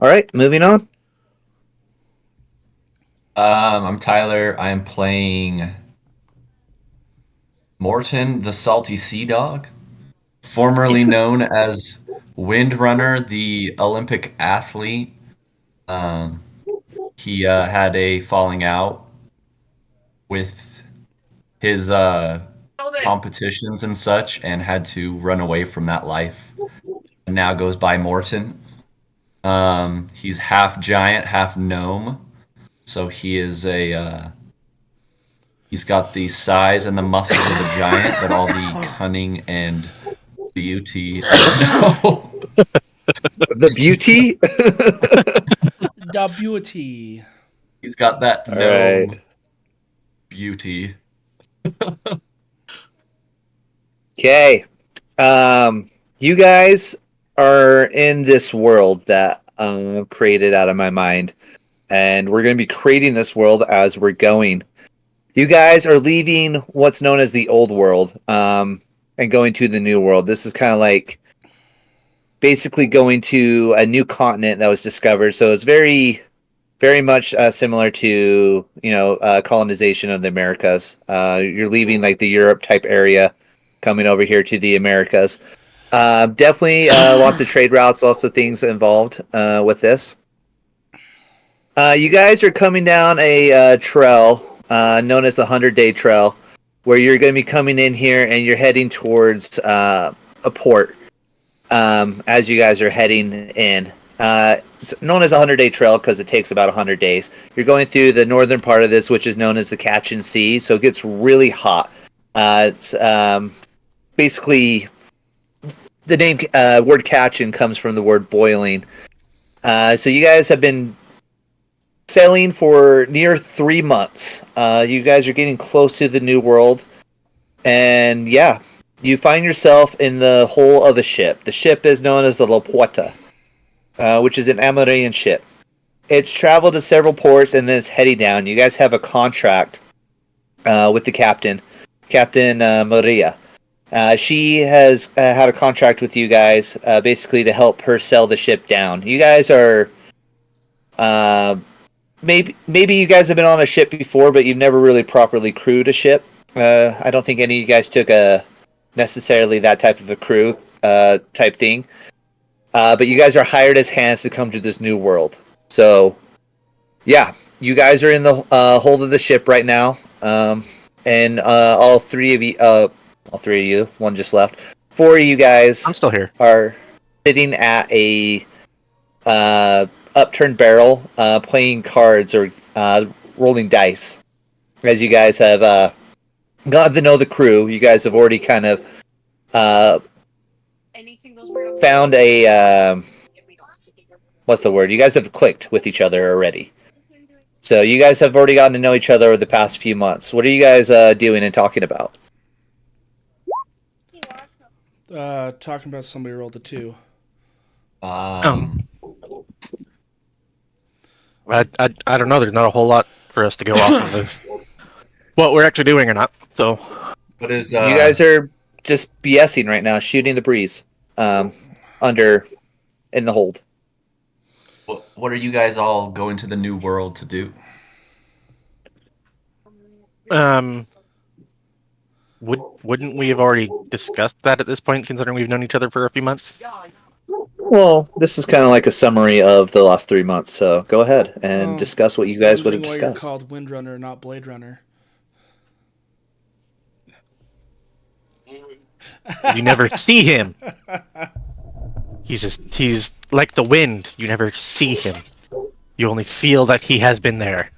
All right, moving on. I'm Tyler. I am playing Morton, the Salty Sea Dog, formerly known as Windrunner, the Olympic athlete. Um, he had a falling out with his competitions and such, and had to run away from that life. And now goes by Morton. He's half giant, half gnome, so he's got the size and the muscles of a giant, but all the cunning and beauty of a gnome. The beauty. The beauty. He's got that All right. gnome beauty. Okay. You guys are in this world that I've created out of my mind, and we're going to be creating this world as we're going. You guys are leaving what's known as the old world, and going to the new world. This is kind of like basically going to a new continent that was discovered. So it's very much similar to colonization of the Americas. You're leaving like the Europe type area, coming over here to the Americas. Definitely lots of trade routes, lots of things involved with this. You guys are coming down a trail known as the 100-Day Trail, where you're going to be coming in here and you're heading towards a port as you guys are heading in. It's known as a 100-Day Trail because it takes about 100 days. You're going through the northern part of this, which is known as the Kachin Sea, so it gets really hot. It's basically the name word Kachin comes from the word boiling. So you guys have been sailing for near 3 months. You guys are getting close to the new world, and yeah, you find yourself in the hull of a ship. The ship is known as the La Puerta, which is an Amerindian ship. It's traveled to several ports and then it's heading down. You guys have a contract with the captain, Captain Maria. She has had a contract with you guys, basically to help her sell the ship down. You guys are uh, maybe you guys have been on a ship before, but you've never really properly crewed a ship. I don't think any of you guys took a necessarily that type of a crew type thing. But you guys are hired as hands to come to this new world. So yeah, you guys are in the hold of the ship right now, and all three of you, one just left. Four of you guys I'm still here. are sitting at a upturned barrel, playing cards or rolling dice. As you guys have gotten to know the crew, you guys have already kind of uh, found a what's the word? You guys have clicked with each other already. So you guys have already gotten to know each other over the past few months. What are you guys doing and talking about? Talking about somebody rolled a two. Um, I don't know. There's not a whole lot for us to go off of what we're actually doing or not. So what is You guys are just BSing right now, shooting the breeze, um, under in the hold. what are you guys all going to the new world to do? um, wouldn't we have already discussed that at this point, considering we've known each other for a few months? Well, this is kind of like a summary of the last 3 months. So go ahead and Oh, discuss what you guys would have wondering why you're discussed. called Windrunner, not Blade Runner. You never see him. He's like the wind. You never see him. You only feel that he has been there.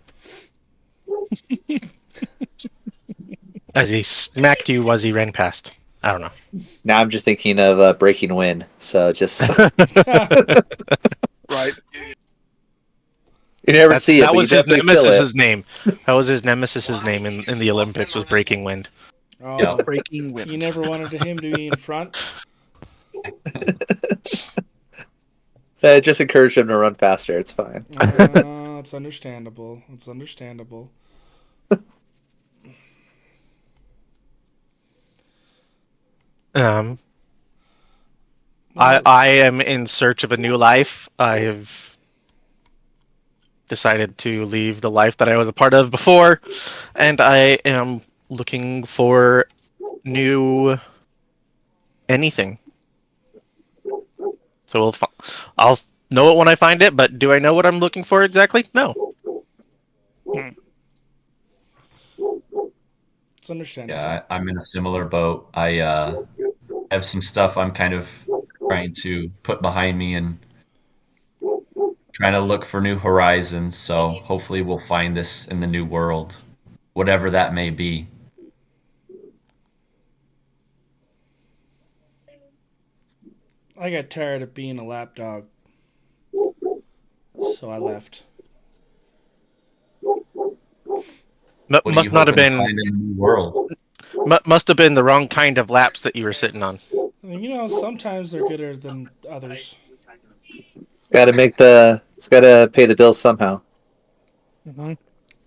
As he smacked you as he ran past. I don't know. Now I'm just thinking of Breaking Wind. So just Right. you never see it, That but you was his definitely feel it. nemesis' name. That was his nemesis' name in the Olympics was Breaking Wind. Oh, Yeah. Breaking wind. you never wanted him to be in front? Just encourage him to run faster. It's fine. It's understandable. It's understandable. Um, Well, I am in search of a new life. I have decided to leave the life that I was a part of before, and I am looking for new anything. So I'll know it when I find it, but do I know what I'm looking for exactly? No. It's understandable. Yeah, I'm in a similar boat. I have some stuff I'm kind of trying to put behind me and trying to look for new horizons. So hopefully we'll find this in the new world, whatever that may be. I got tired of being a lapdog, so I left. What are Must you not have hoping to been. find in the new world? Must have been the wrong kind of laps that you were sitting on. You know, sometimes they're gooder than others. It's got to pay the bills somehow. Hmm.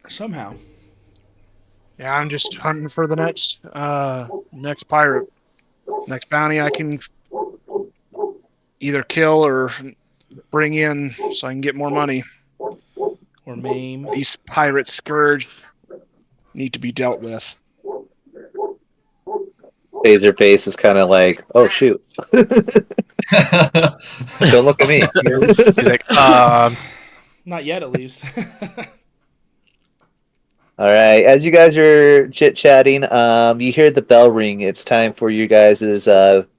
Somehow. Yeah, I'm just hunting for the next pirate, next bounty I can either kill or bring in so I can get more money. Or maim. These pirate scourge need to be dealt with. Phaser face is kind of like, oh shoot, don't look at me. He's like, Not yet, at least. All right, as you guys are chit chatting, you hear the bell ring. It's time for you guys'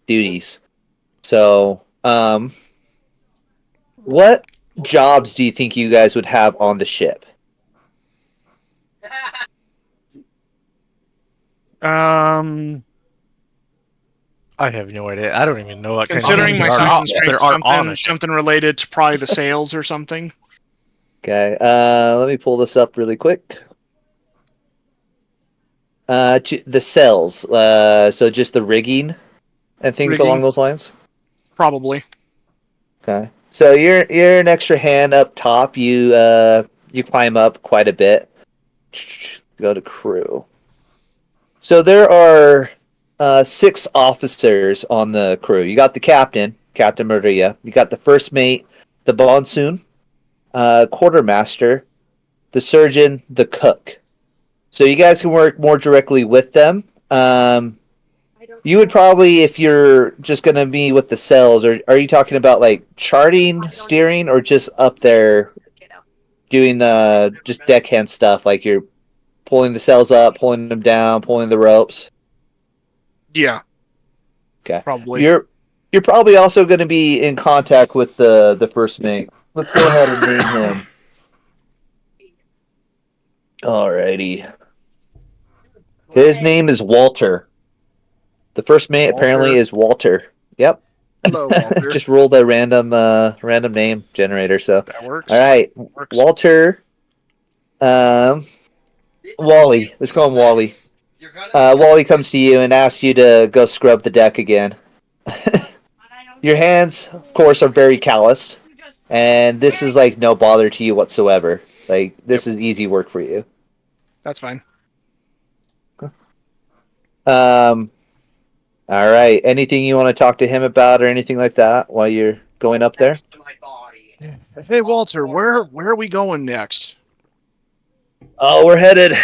duties. So, what jobs do you think you guys would have on the ship? I have no idea. I don't even know what Considering kind my of search jobs and strength, there are on a ship. something related to probably the sales or something. Okay, let me pull this up really quick. The cells, so just the rigging and things Rigging. along those lines. Probably. Okay, so you're an extra hand up top. You climb up quite a bit. Go to crew. So there are 6 officers on the crew. You got the captain, Captain Maria. You got the first mate, the bonsoon, quartermaster, the surgeon, the cook. So you guys can work more directly with them. You would probably, if you're just going to be with the cells, or are you talking about like charting, steering, or just up there doing just deckhand stuff, like you're pulling the cells up, pulling them down, pulling the ropes? Yeah. Okay. Probably. You're probably also going to be in contact with the first mate. Let's go ahead and name him. Alrighty. His name is Walter. The first mate apparently is Walter. Yep. Hello, Walter. Just rolled a random name generator. So, That works. all right, Works. Walter. Wally. Let's call him Wally. Wally comes to you and asks you to go scrub the deck again. Your hands, of course, are very calloused, and this is like no bother to you whatsoever. Like this is easy work for you. That's fine. All right. Anything you want to talk to him about or anything like that while you're going up there? Hey, Walter, where are we going next? Oh, we're headed.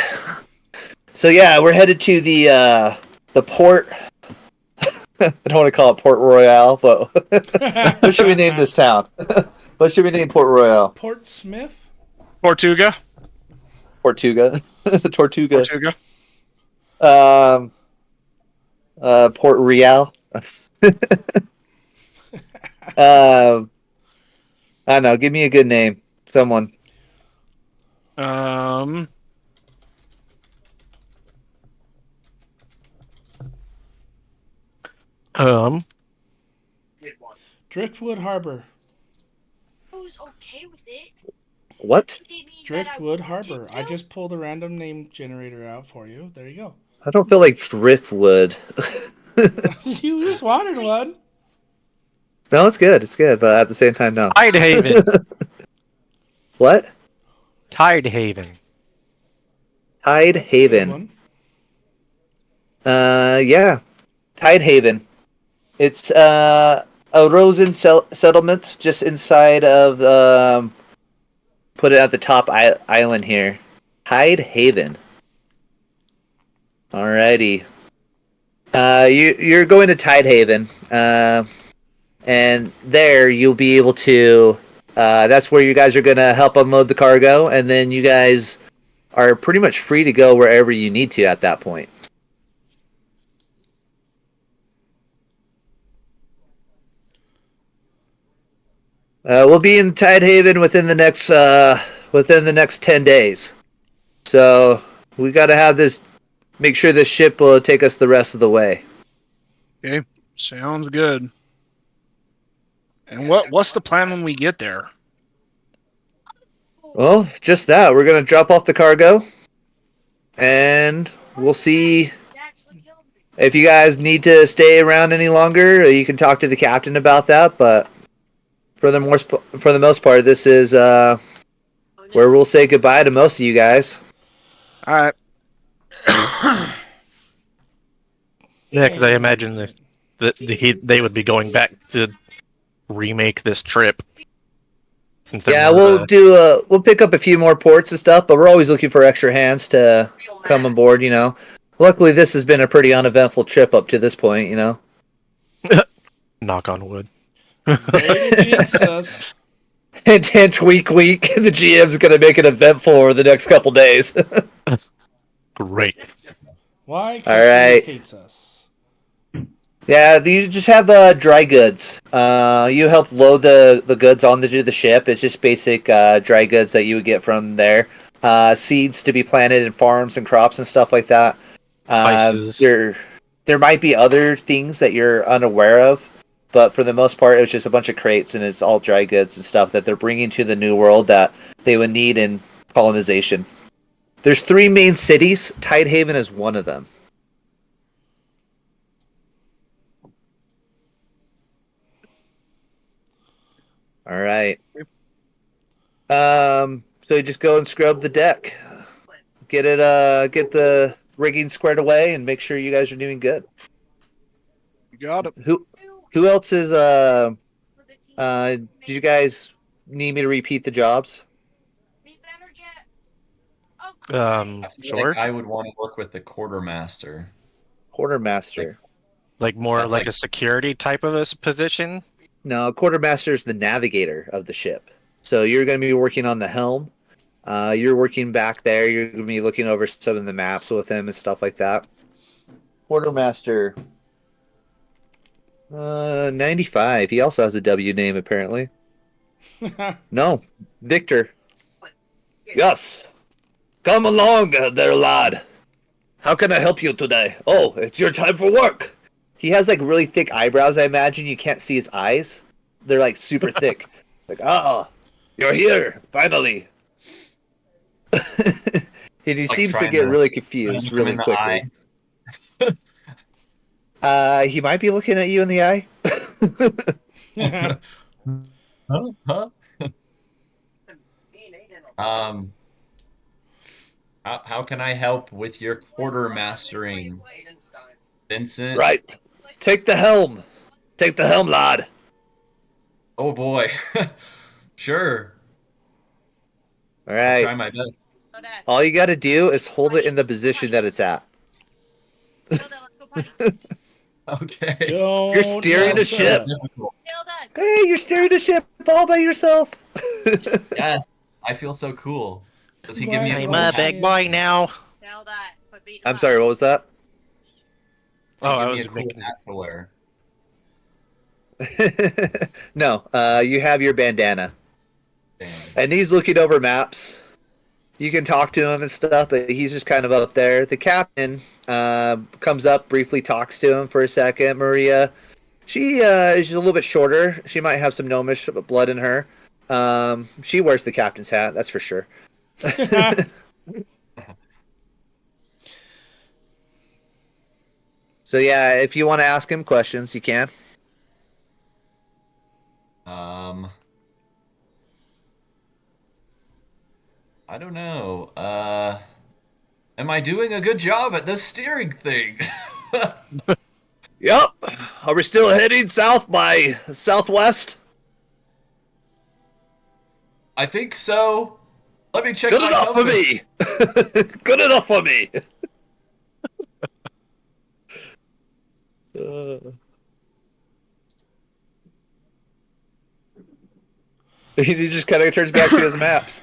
So yeah, we're headed to the port. I don't want to call it Port Royale, but what should we name this town? What should we name Port Royale? Port Smith? Tortuga. Tortuga. Tortuga. Tortuga. Port Real. I don't know. Give me a good name. Someone. Driftwood Harbor. Who's okay with it? What? Driftwood Harbor. I just pulled a random name generator out for you. There you go. I don't feel like Driftwood. You just wanted one. No, it's good. It's good, but at the same time, no. Tidehaven. What? Tidehaven. Tide Good Haven. one. Yeah. Tide Haven. It's a Rosen settlement just inside of put it at the top island here. Tide Haven. Alrighty. You're going to Tide Haven, and there you'll be able to. That's where you guys are gonna help unload the cargo, and then you guys are pretty much free to go wherever you need to at that point. We'll be in Tide Haven within the next 10 days. So we got to have this. Make sure this ship will take us the rest of the way. Okay, sounds good. And what's the plan when we get there? Well, just that. We're gonna drop off the cargo, and we'll see if you guys need to stay around any longer. You can talk to the captain about that. But for the most part, this is where we'll say goodbye to most of you guys. All right. Yeah, because I imagine they would be going back to remake this trip. Yeah, we'll pick up a few more ports and stuff, but we're always looking for extra hands to come on board. Luckily, this has been a pretty uneventful trip up to this point. Knock on wood. And week, the GM's gonna make it eventful over the next couple days. Great. Why? 'Cause All right. he hates us. Yeah, you just have dry goods. You help load the goods onto the ship. It's just basic dry goods that you would get from there. Seeds to be planted in farms and crops and stuff like that. Spices. There might be other things that you're unaware of, but for the most part, it's just a bunch of crates and it's all dry goods and stuff that they're bringing to the new world that they would need in colonization. There's 3 main cities. Tide Haven is one of them. All right. So you just go and scrub the deck, get the rigging squared away, and make sure you guys are doing good. You got it. Who else is did you guys need me to repeat the jobs? I feel Sure. like I would want to work with the quartermaster. Quartermaster. Like more That's like like- a security type of a position. No, quartermaster is the navigator of the ship. So you're going to be working on the helm. You're working back there. You're going to be looking over some of the maps with him and stuff like that. Quartermaster. 95. He also has a W name, apparently. No. Victor. Yes. Come along there, lad. How can I help you today? Oh, it's your time for work. He has like really thick eyebrows. I imagine you can't see his eyes. They're like super thick. Like, you're here finally. And he Like seems to trying get to- really Look confused him really in the quickly. He might be looking at you in the eye. Huh? How can I help with your quartermastering, Vincent? Right. Take the helm. Take the helm, lad. Oh boy. Sure. All I'll try right. my best. All you got to do is hold it in the position that it's at. Okay. Don't You're steering mess the ship. up. Difficult. Hey, you're steering the ship all by yourself. Yes. I feel so cool. Does he give me a I'm I'm cool a Nice. hat? big boy now. I'm sorry, what was that? Does he Oh, I give was me a cool making- hat to wear. No, you have your bandana. Damn. And he's looking over maps. You can talk to him and stuff, but he's just kind of up there. The captain comes up, briefly talks to him for a second. Maria, she is just a little bit shorter. She might have some gnomish blood in her. She wears the captain's hat, that's for sure. So yeah, if you want to ask him questions, you can. I don't know. Am I doing a good job at this steering thing? Yep. Are we still heading south by southwest? I think so. Let me check Good my enough for compass. me. Good enough for me. He just kind of turns back to his maps.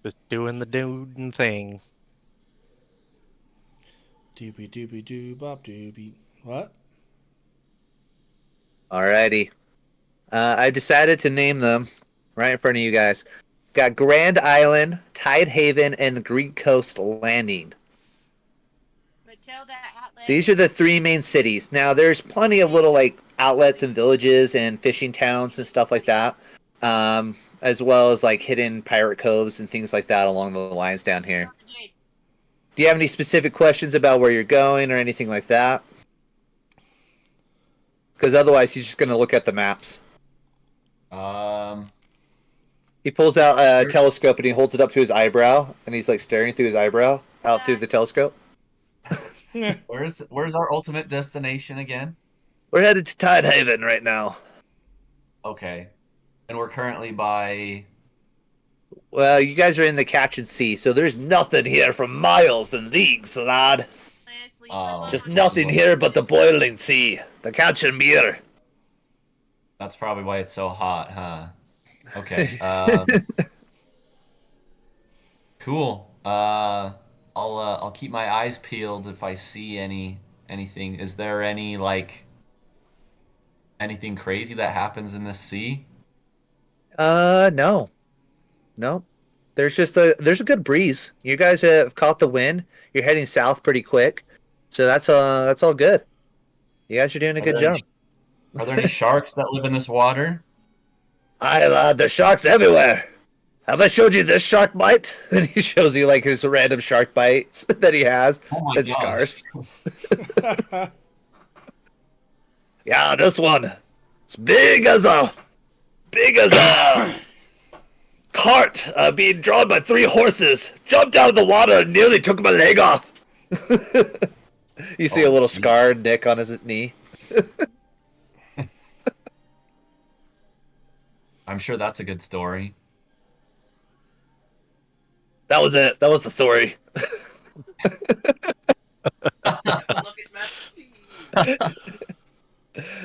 Just doing the dude thing. Doobie doobie doo bop doobie. What? Alrighty. I decided to name them right in front of you guys. Got Grand Island, Tide Haven, and the Greek Coast Landing. Matilda Outlet. These are the three main cities. Now, there's plenty of little like outlets and villages and fishing towns and stuff like that, as well as like hidden pirate coves and things like that along the lines down here. Do you have any specific questions about where you're going or anything like that? Because otherwise, he's just going to look at the maps. He pulls out a telescope and he holds it up to his eyebrow, and he's like staring through his eyebrow out through the telescope. Where's our ultimate destination again? We're headed to Tide Haven right now. Okay. And we're currently by... Well, you guys are in the Catchin Sea, so there's nothing here for miles and leagues, lad. Just nothing here but the boiling sea, the Catchin Mere. That's probably why it's so hot, huh? Okay. Cool. I'll keep my eyes peeled if I see anything. Is there any like anything crazy that happens in the sea? No. There's a good breeze. You guys have caught the wind. You're heading south pretty quick, so that's all good. You guys are doing a good job. Are there any sharks that live in this water? Aye, lad, there's sharks everywhere. Have I showed you this shark bite? And he shows you like his random shark bites that he has and scars. Yeah, this one. It's big as a cart being drawn by 3 horses. Jumped out of the water and nearly took my leg off. You see a little scarred nick on his knee. I'm sure that's a good story. That was it. That was the story.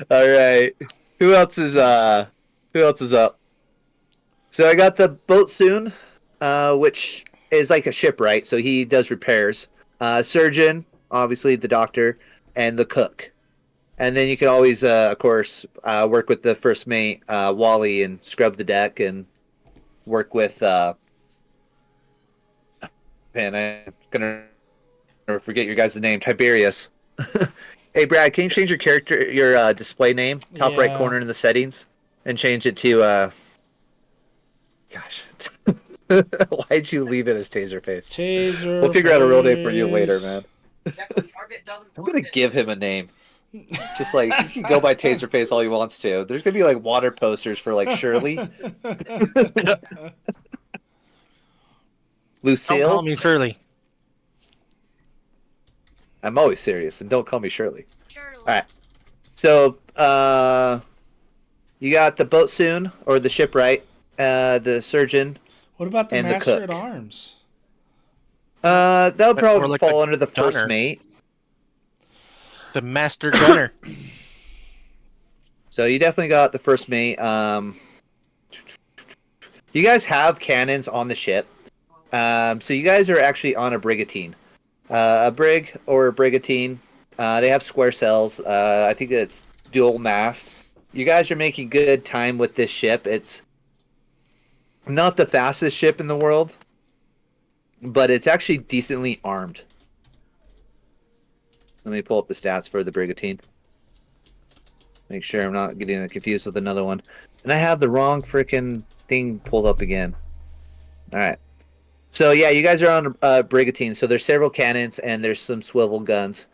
All right. Who else is up? So I got the boat soon, which is like a shipwright, so he does repairs. Surgeon, obviously the doctor, and the cook. And then you can always, of course, work with the first mate, Wally, and scrub the deck, and work with. Man, I'm gonna forget your guys' name. Tiberius. Hey, Brad, can you change your display name, top right corner in the settings, and change it to Gosh. Why'd you leave it as Taserface? Taser. We'll figure out a real name for you later, man. I'm gonna give him a name. Just like he can go by Taserface all he wants to. There's gonna be like water posters for like Shirley, Lucille. Don't call me Shirley. I'm always serious, and don't call me Shirley. Shirley. All right. So, you got the boatswain or the shipwright, the surgeon. What about the And the master cook. at arms? That'll That's probably more like fall the under the first gunner. mate. The master gunner. So you definitely got the first mate. You guys have cannons on the ship. So you guys are actually on a brigantine. A brig or a brigantine. They have square sails. I think it's dual mast. You guys are making good time with this ship. It's not the fastest ship in the world, but it's actually decently armed. Let me pull up the stats for the brigantine. Make sure I'm not getting it confused with another one. And I have the wrong freaking thing pulled up again. All right. So yeah, you guys are on a brigantine. So there's several cannons and there's some swivel guns.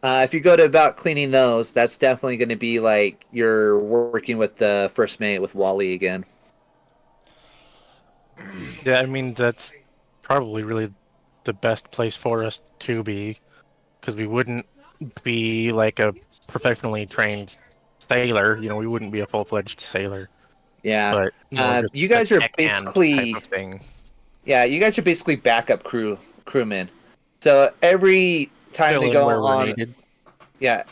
If you go to about cleaning those, that's definitely going to be like you're working with the first mate with Wally again. Yeah, I mean, that's probably really the best place for us to be, because we wouldn't be like a professionally trained sailor. You know, we wouldn't be a full-fledged sailor. Yeah. but more just You guys a are deckhand basically type of thing. Yeah, you guys are basically backup crewmen. So every time Fill they in go where we're on, needed. yeah,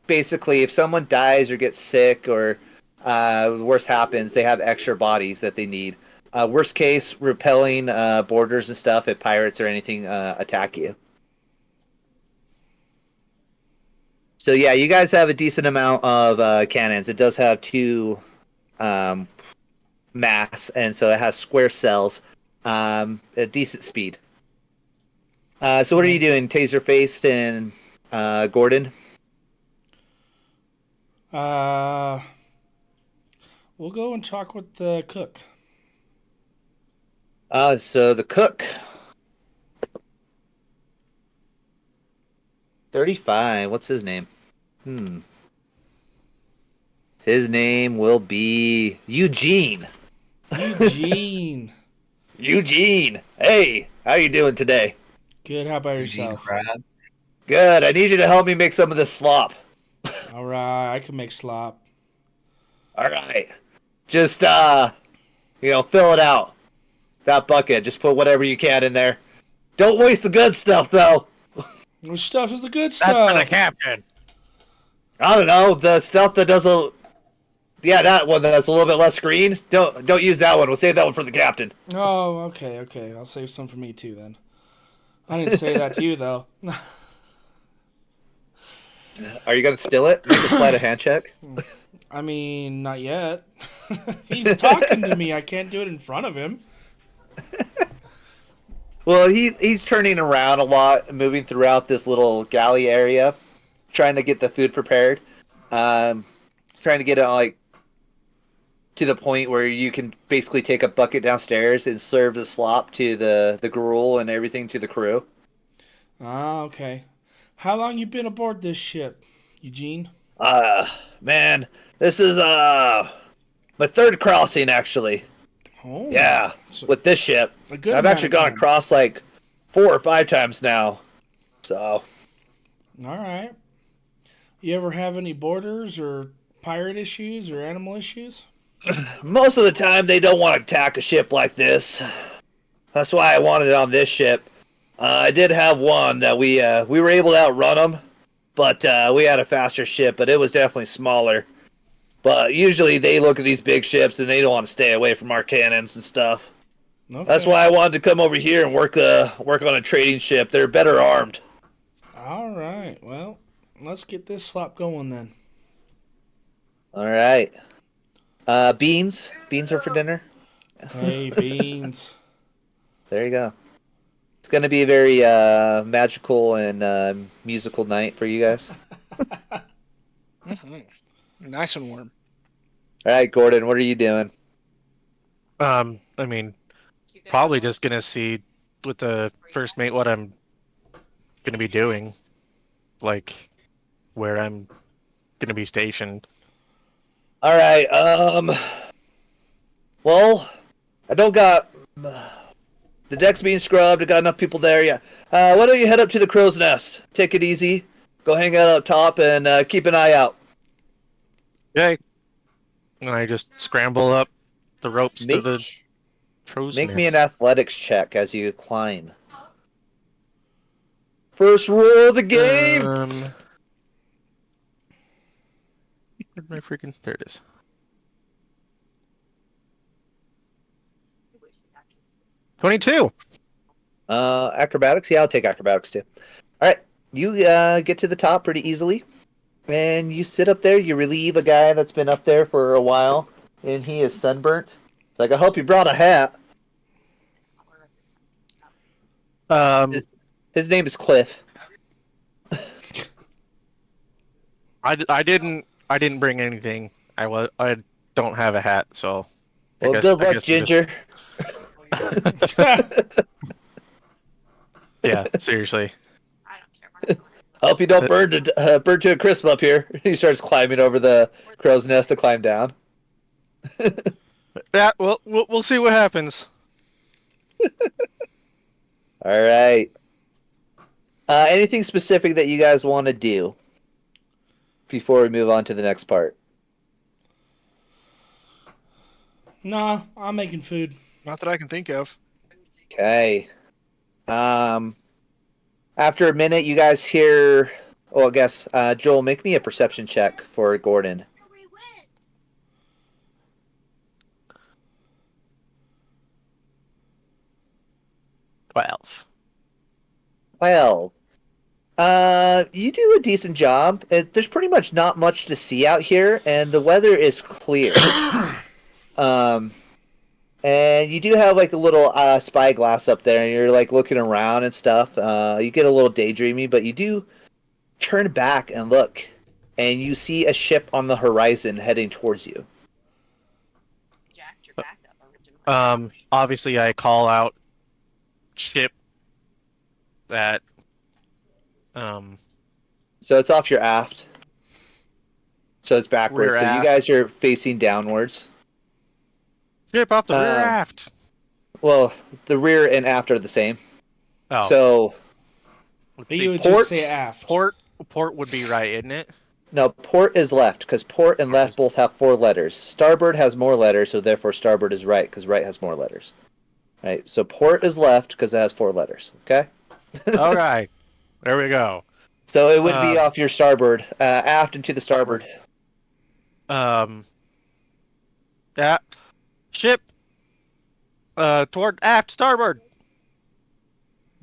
basically if someone dies or gets sick or worse happens, they have extra bodies that they need. Worst case, repelling borders and stuff if pirates or anything attack you. So yeah, you guys have a decent amount of cannons. It does have two um, mass, and so it has square cells, a decent speed. So what are you doing, Taser Faced and Gordon? We'll go and talk with the cook. So the cook, 35. What's his name? His name will be Eugene. Eugene. Eugene. Hey, how you doing today? Good. How about Eugene yourself? Crab. Good. I need you to help me make some of this slop. All right. I can make slop. All right. Just fill it out. That bucket. Just put whatever you can in there. Don't waste the good stuff though. Which stuff is the good That's for the stuff? captain. I don't know, the stuff that does that one that's a little bit less green. Don't use that one. We'll save that one for the captain. Oh, okay, okay. I'll save some for me too then. I didn't say that to you though. Are you gonna steal it? Make a sleight of hand check. I mean, not yet. He's talking to me. I can't do it in front of him. Well, he's turning around a lot, moving throughout this little galley area, trying to get the food prepared. Trying to get it to the point where you can basically take a bucket downstairs and serve the slop to the gruel and everything to the crew. Ah, okay. How long you been aboard this ship, Eugene? Man, this is my third crossing actually. Oh, Yeah, so with this ship. a good I've amount actually of gone time. across like 4 or 5 times now. So, All right. You ever have any borders or pirate issues or animal issues? most of the time they don't want to attack a ship like this. That's why I wanted it on this ship. I did have one that we were able to outrun them, but we had a faster ship, but it was definitely smaller. But usually they look at these big ships and they don't want to stay away from our cannons and stuff. Okay. That's why I wanted to come over here and work on a trading ship. They're better armed. All right. Well, let's get this slop going then. All right. Beans. Beans are for dinner. Hey, beans. There you go. It's going to be a very magical and musical night for you guys. Nice and warm. All right, Gordon, what are you doing? I mean, You guys probably want- just gonna see with the first mate what I'm gonna be doing, like where I'm gonna be stationed. All right. Well, I don't got the deck's being scrubbed. I got enough people there. Yeah. Why don't you head up to the crow's nest? Take it easy. Go hang out up top and keep an eye out. Okay. And I just scramble up the ropes to the crow's Make me an nest. athletics check as you climb. First rule of the game. Where'd my freaking there it is. 22. Acrobatics. Yeah, I'll take acrobatics too. All right. You get to the top pretty easily, and you sit up there. You relieve a guy that's been up there for a while, and he is sunburnt. Like, I hope you brought a hat. His name is Cliff. I didn't bring anything. I don't have a hat, so. Well, good luck, Ginger. Yeah, seriously. I don't care. We're not going. Hope you don't burn to a crisp up here. He starts climbing over the crow's nest to climb down. Yeah, well, we'll see what happens. All right. Anything specific that you guys want to do before we move on to the next part? Nah, I'm making food. Not that I can think of. Okay. After a minute, you guys hear. Well, I guess Joel, make me a perception check for Gordon. We win. 12. Well, you do a decent job. There's pretty much not much to see out here, and the weather is clear. And you do have like a little spyglass up there, and you're like looking around and stuff. You get a little daydreamy, but you do turn back and look, and you see a ship on the horizon heading towards you. Jacked your back up originally. Obviously, I call out ship that. So it's off your aft. So it's backwards. Rear So you aft. guys are facing downwards. Ship off the rear Um, aft. Well, the rear and aft are the same. Oh, So But you would Port- just say aft. port would be right, isn't it? no, port is left because port and left both have 4 letters. Starboard has more letters, so therefore starboard is right because right has more letters. Right. So port is left because it has 4 letters. Okay. All right, there we go. So it would be Um, off your starboard, aft and to the starboard. Yeah, ship. Toward aft, starboard.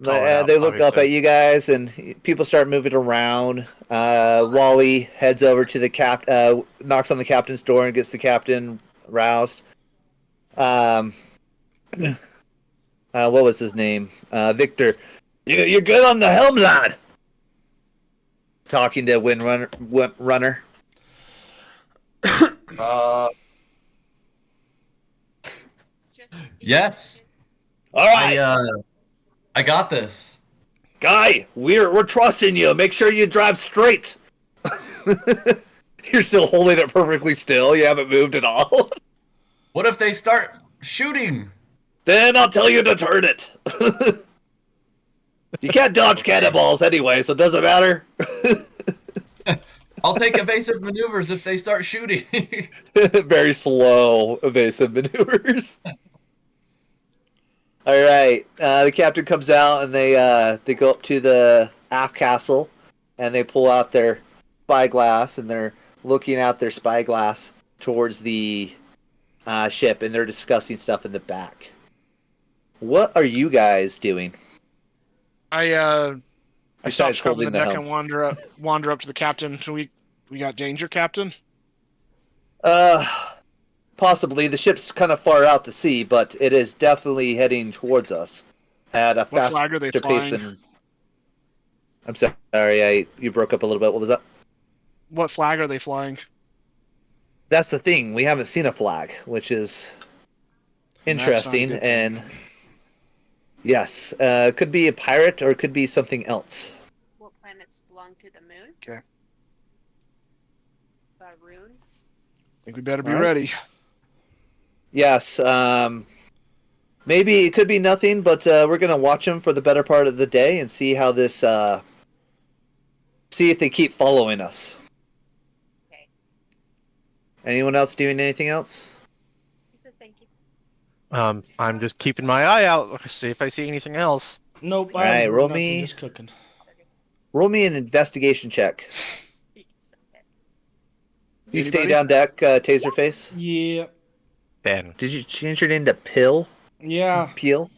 Call it out, They look up obviously. at you guys, and people start moving around. Wally heads over to the knocks on the captain's door and gets the captain roused. What was his name? Victor. You're good on the helm, lad. Talking to Windrunner. Just Yes. All right, I got this. guy. We're trusting you. Make sure you drive straight. You're still holding it perfectly still. You haven't moved at all. What if they start shooting? Then I'll tell you to turn it. You can't dodge cannonballs anyway, so it doesn't matter. I'll take evasive maneuvers if they start shooting. Very slow evasive maneuvers. All right, the captain comes out and they go up to the aft castle and they pull out their spyglass and they're looking out their spyglass towards the ship and they're discussing stuff in the back. What are you guys doing? I stop Besides scrubbing holding the the deck helm. and wander up to the captain. So we got danger, Captain. Possibly. The ship's kind of far out to sea, but it is definitely heading towards us at a What faster flag are they pace flying? than. I'm sorry, you broke up a little bit. What was that? What flag are they flying? That's the thing. We haven't seen a flag, which is That's interesting. not a good thing. And yes, it could be a pirate or it could be something else. what planets belong to the moon? Okay. Baroon. I think we better be All right. ready. Yes, maybe it could be nothing, but we're gonna watch them for the better part of the day and see how this. See if they keep following us. Okay. Anyone else doing anything else? He says thank you. I'm just keeping my eye out, see if I see anything else. Nope. I Alright, haven't roll nothing, me. Just cooking. Roll me an investigation check. You stay Anybody? down deck, Taserface. Yeah. 10. Did you change your name to Pill? Yeah. Peel?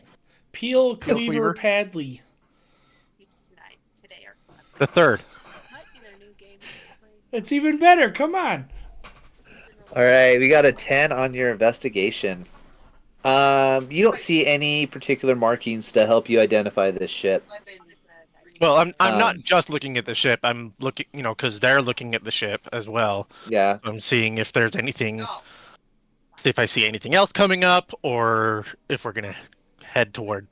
Peel Cleaver. Cleaver Padley. Today our class. The third. Might be their new game. It's even better. Come on. All right, we got a 10 on your investigation. You don't see any particular markings to help you identify this ship. Well, I'm not Um, just looking at the ship. I'm looking, because they're looking at the ship as well. Yeah. I'm seeing if there's anything, if I see anything else coming up, or if we're gonna head toward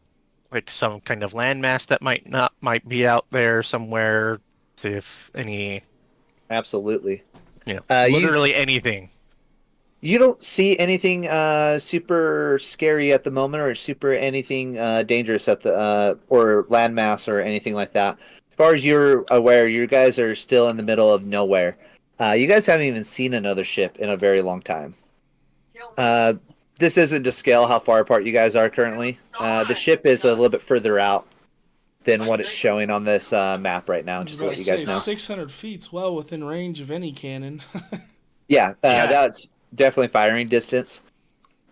like some kind of landmass that might be out there somewhere. See if any, Absolutely. you know, You literally anything. don't see anything super scary at the moment, or super anything dangerous at the or landmass or anything like that. As far as you're aware, you guys are still in the middle of nowhere. You guys haven't even seen another ship in a very long time. this isn't to scale how far apart you guys are currently. The ship is a little bit further out than what it's showing on this map right now, I was just about to to let you guys say, know. 600 feet's well within range of any cannon. Yeah, that's definitely firing distance.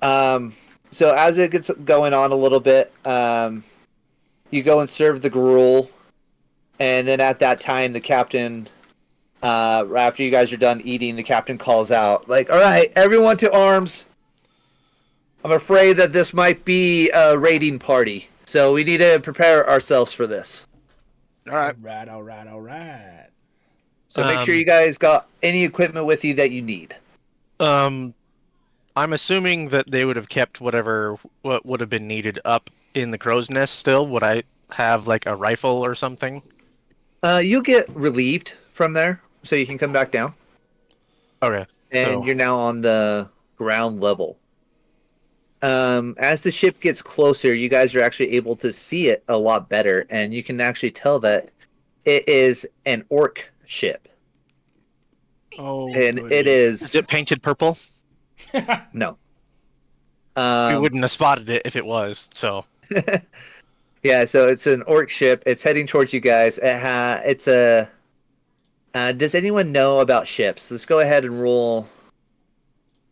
So as it gets going on a little bit, you go and serve the gruel, and then at that time, the captain, after you guys are done eating, the captain calls out, like, "All right, everyone to arms. I'm afraid that this might be a raiding party, so we need to prepare ourselves for this. All right. All right. So make sure you guys got any equipment with you that you need." I'm assuming that they would have kept what would have been needed up in the crow's nest still. Would I have like a rifle or something? You get relieved from there, so you can come back down. Okay. And So- you're now on the ground level. As the ship gets closer, you guys are actually able to see it a lot better, and you can actually tell that it is an orc ship, Oh, and goody. it Is is it painted purple? no. We wouldn't have spotted it if it was. So Yeah, so it's an orc ship. It's heading towards you guys. It's a. Does anyone know about ships? Let's go ahead and roll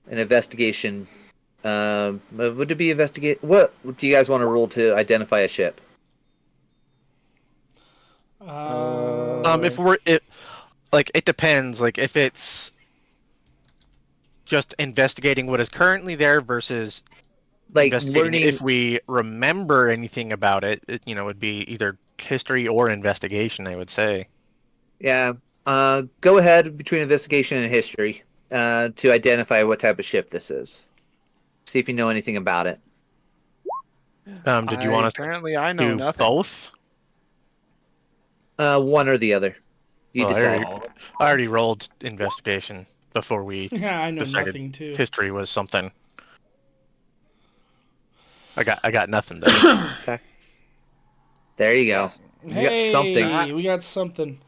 an investigation. Would it be investigate? What do you guys want to roll to identify a ship? if it depends. Like if it's just investigating what is currently there versus Like investigating learning. if we remember anything about it, would be either history or investigation, I would say. Yeah. Go ahead between investigation and history to identify what type of ship this is. See if you know anything about it. Did you want us Apparently, I to know do nothing. both? One or the other. You Well, decide. I already rolled investigation before we Yeah, I know decided nothing too. history was something. I got nothing though. There you go. You got Hey, something. we got something.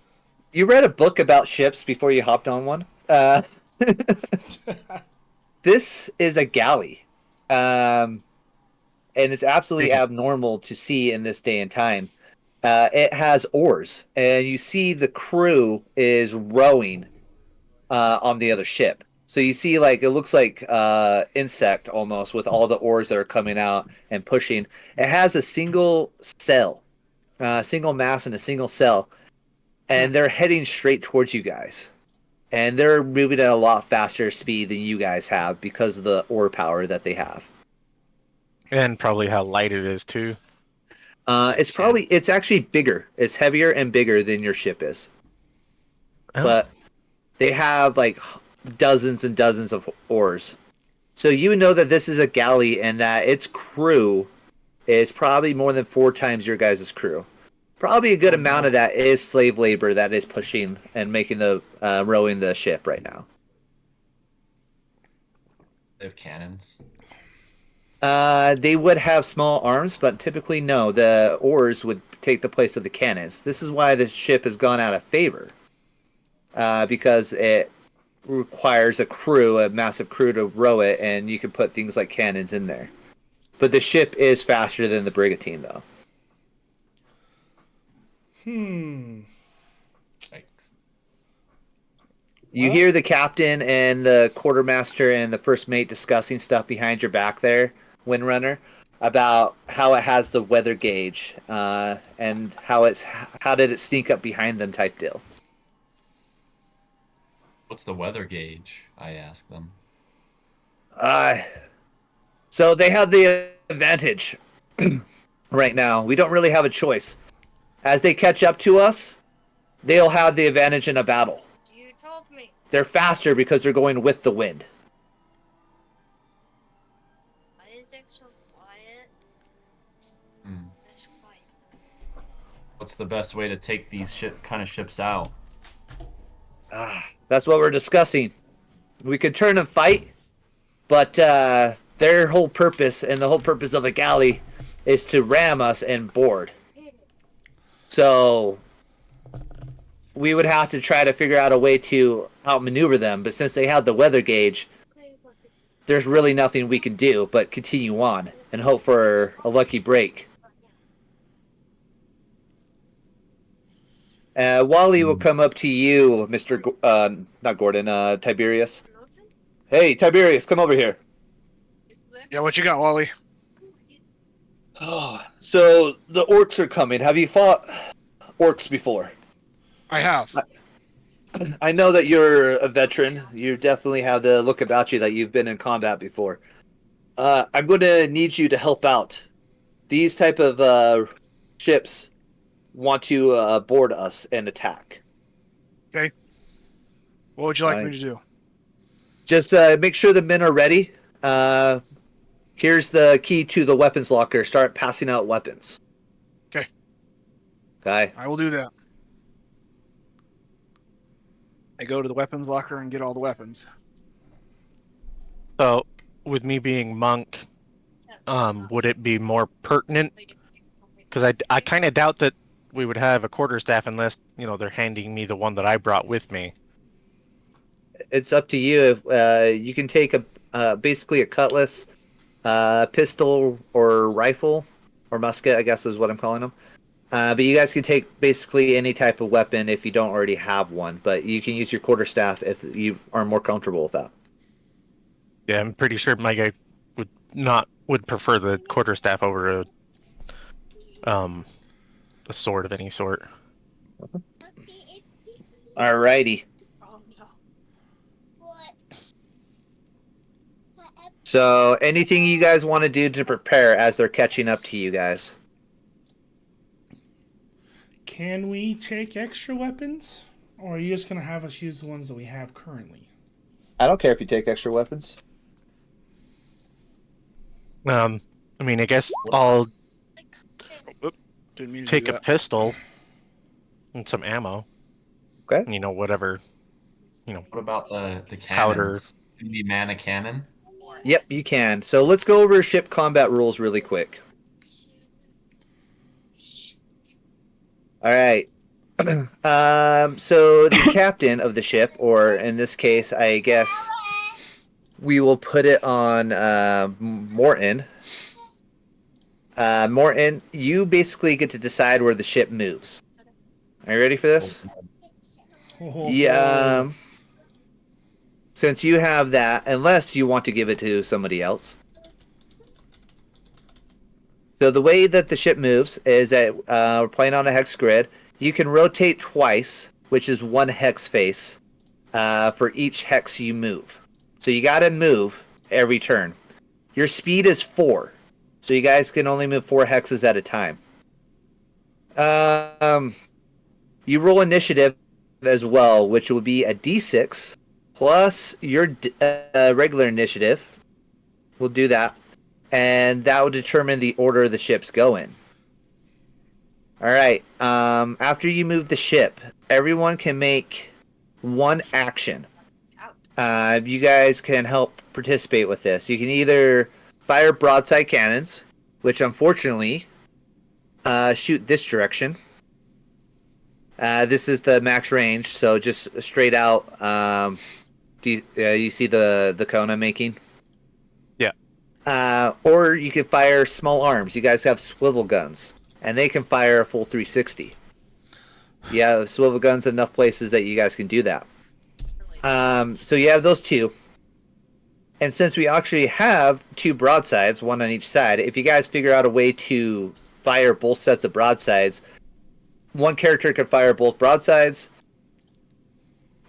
You read a book about ships before you hopped on one. This is a galley, and it's absolutely abnormal to see in this day and time. It has oars, and you see the crew is rowing on the other ship. So you see, like, it looks like insect almost with all the oars that are coming out and pushing. It has a single sail, single mast and a single sail, and they're heading straight towards you guys. And they're moving at a lot faster speed than you guys have because of the oar power that they have. And probably how light it is too. It's actually bigger. It's heavier and bigger than your ship is. Oh. But they have like dozens and dozens of oars. So you would know that this is a galley and that its crew is probably more than 4 times your guys' crew. Probably a good amount of that is slave labor that is pushing and making the rowing the ship right now. They have cannons. They would have small arms, but typically no. The oars would take the place of the cannons. This is why the ship has gone out of favor, because it requires a massive crew to row it, and you can put things like cannons in there. But the ship is faster than the brigantine, though. Like, You hear the captain and the quartermaster and the first mate discussing stuff behind your back there, Windrunner, about how it has the weather gauge and how did it sneak up behind them type deal. what's the weather gauge? I ask them. So they have the advantage right now. We don't really have a choice. As they catch up to us, they'll have the advantage in a battle. You told me. They're faster because they're going with the wind. Why is it so quiet? Hmm. It's quiet. What's the best way to take these kind of ships out? That's what we're discussing. We could turn and fight, but their whole purpose and the whole purpose of a galley is to ram us and board. So we would have to try to figure out a way to outmaneuver them. But since they have the weather gauge, there's really nothing we can do but continue on and hope for a lucky break. Wally will come up to you, Mr. Not Gordon, Tiberius. Hey, Tiberius, come over here. Yeah, what you got, Wally? So the orcs are coming. Have you fought orcs before? I have. I know that you're a veteran. You definitely have the look about you that you've been in combat before. I'm going to need you to help out. These type of ships want to board us and attack. Okay. What would you like me to do? Just make sure the men are ready. Here's the key to the weapons locker. Start passing out weapons. Okay. Okay. I will do that. I go to the weapons locker and get all the weapons. So, with me being monk, would it be more pertinent? Because I kind of doubt that we would have a quarterstaff unless, they're handing me the one that I brought with me. It's up to you. If you can take basically a cutlass, pistol or rifle or musket, I guess is what I'm calling them. But you guys can take basically any type of weapon if you don't already have one. But you can use your quarterstaff if you are more comfortable with that. Yeah, I'm pretty sure my guy would prefer the quarterstaff over a sword of any sort. Alrighty. So, anything you guys want to do to prepare as they're catching up to you guys? Can we take extra weapons? Or are you just going to have us use the ones that we have currently? I don't care if you take extra weapons. I guess I'll Didn't mean to take do a that. pistol and some ammo. Okay. Whatever. What about the cannons? Powder. Maybe man a cannon? Yep, you can. So let's go over ship combat rules really quick. All right. So the captain of the ship, or in this case, I guess we will put it on Morton. Morton, you basically get to decide where the ship moves. Are you ready for this? Yeah. Since you have that, unless you want to give it to somebody else. So the way that the ship moves is that we're playing on a hex grid. You can rotate twice, which is one hex face, for each hex you move. So you got to move every turn. Your speed is 4, so you guys can only move 4 hexes at a time. You roll initiative as well, which will be a d6 plus your regular initiative. We'll do that. And that will determine the order the ships go in. Alright, after you move the ship, everyone can make one action. You guys can help participate with this. You can either fire broadside cannons, which unfortunately shoot this direction. This is the max range, so just straight out. You see the cone I'm making? Yeah. Or you can fire small arms. You guys have swivel guns, and they can fire a full 360. Yeah, swivel guns in enough places that you guys can do that. So you have those two. And since we actually have 2 broadsides, one on each side, if you guys figure out a way to fire both sets of broadsides, one character could fire both broadsides,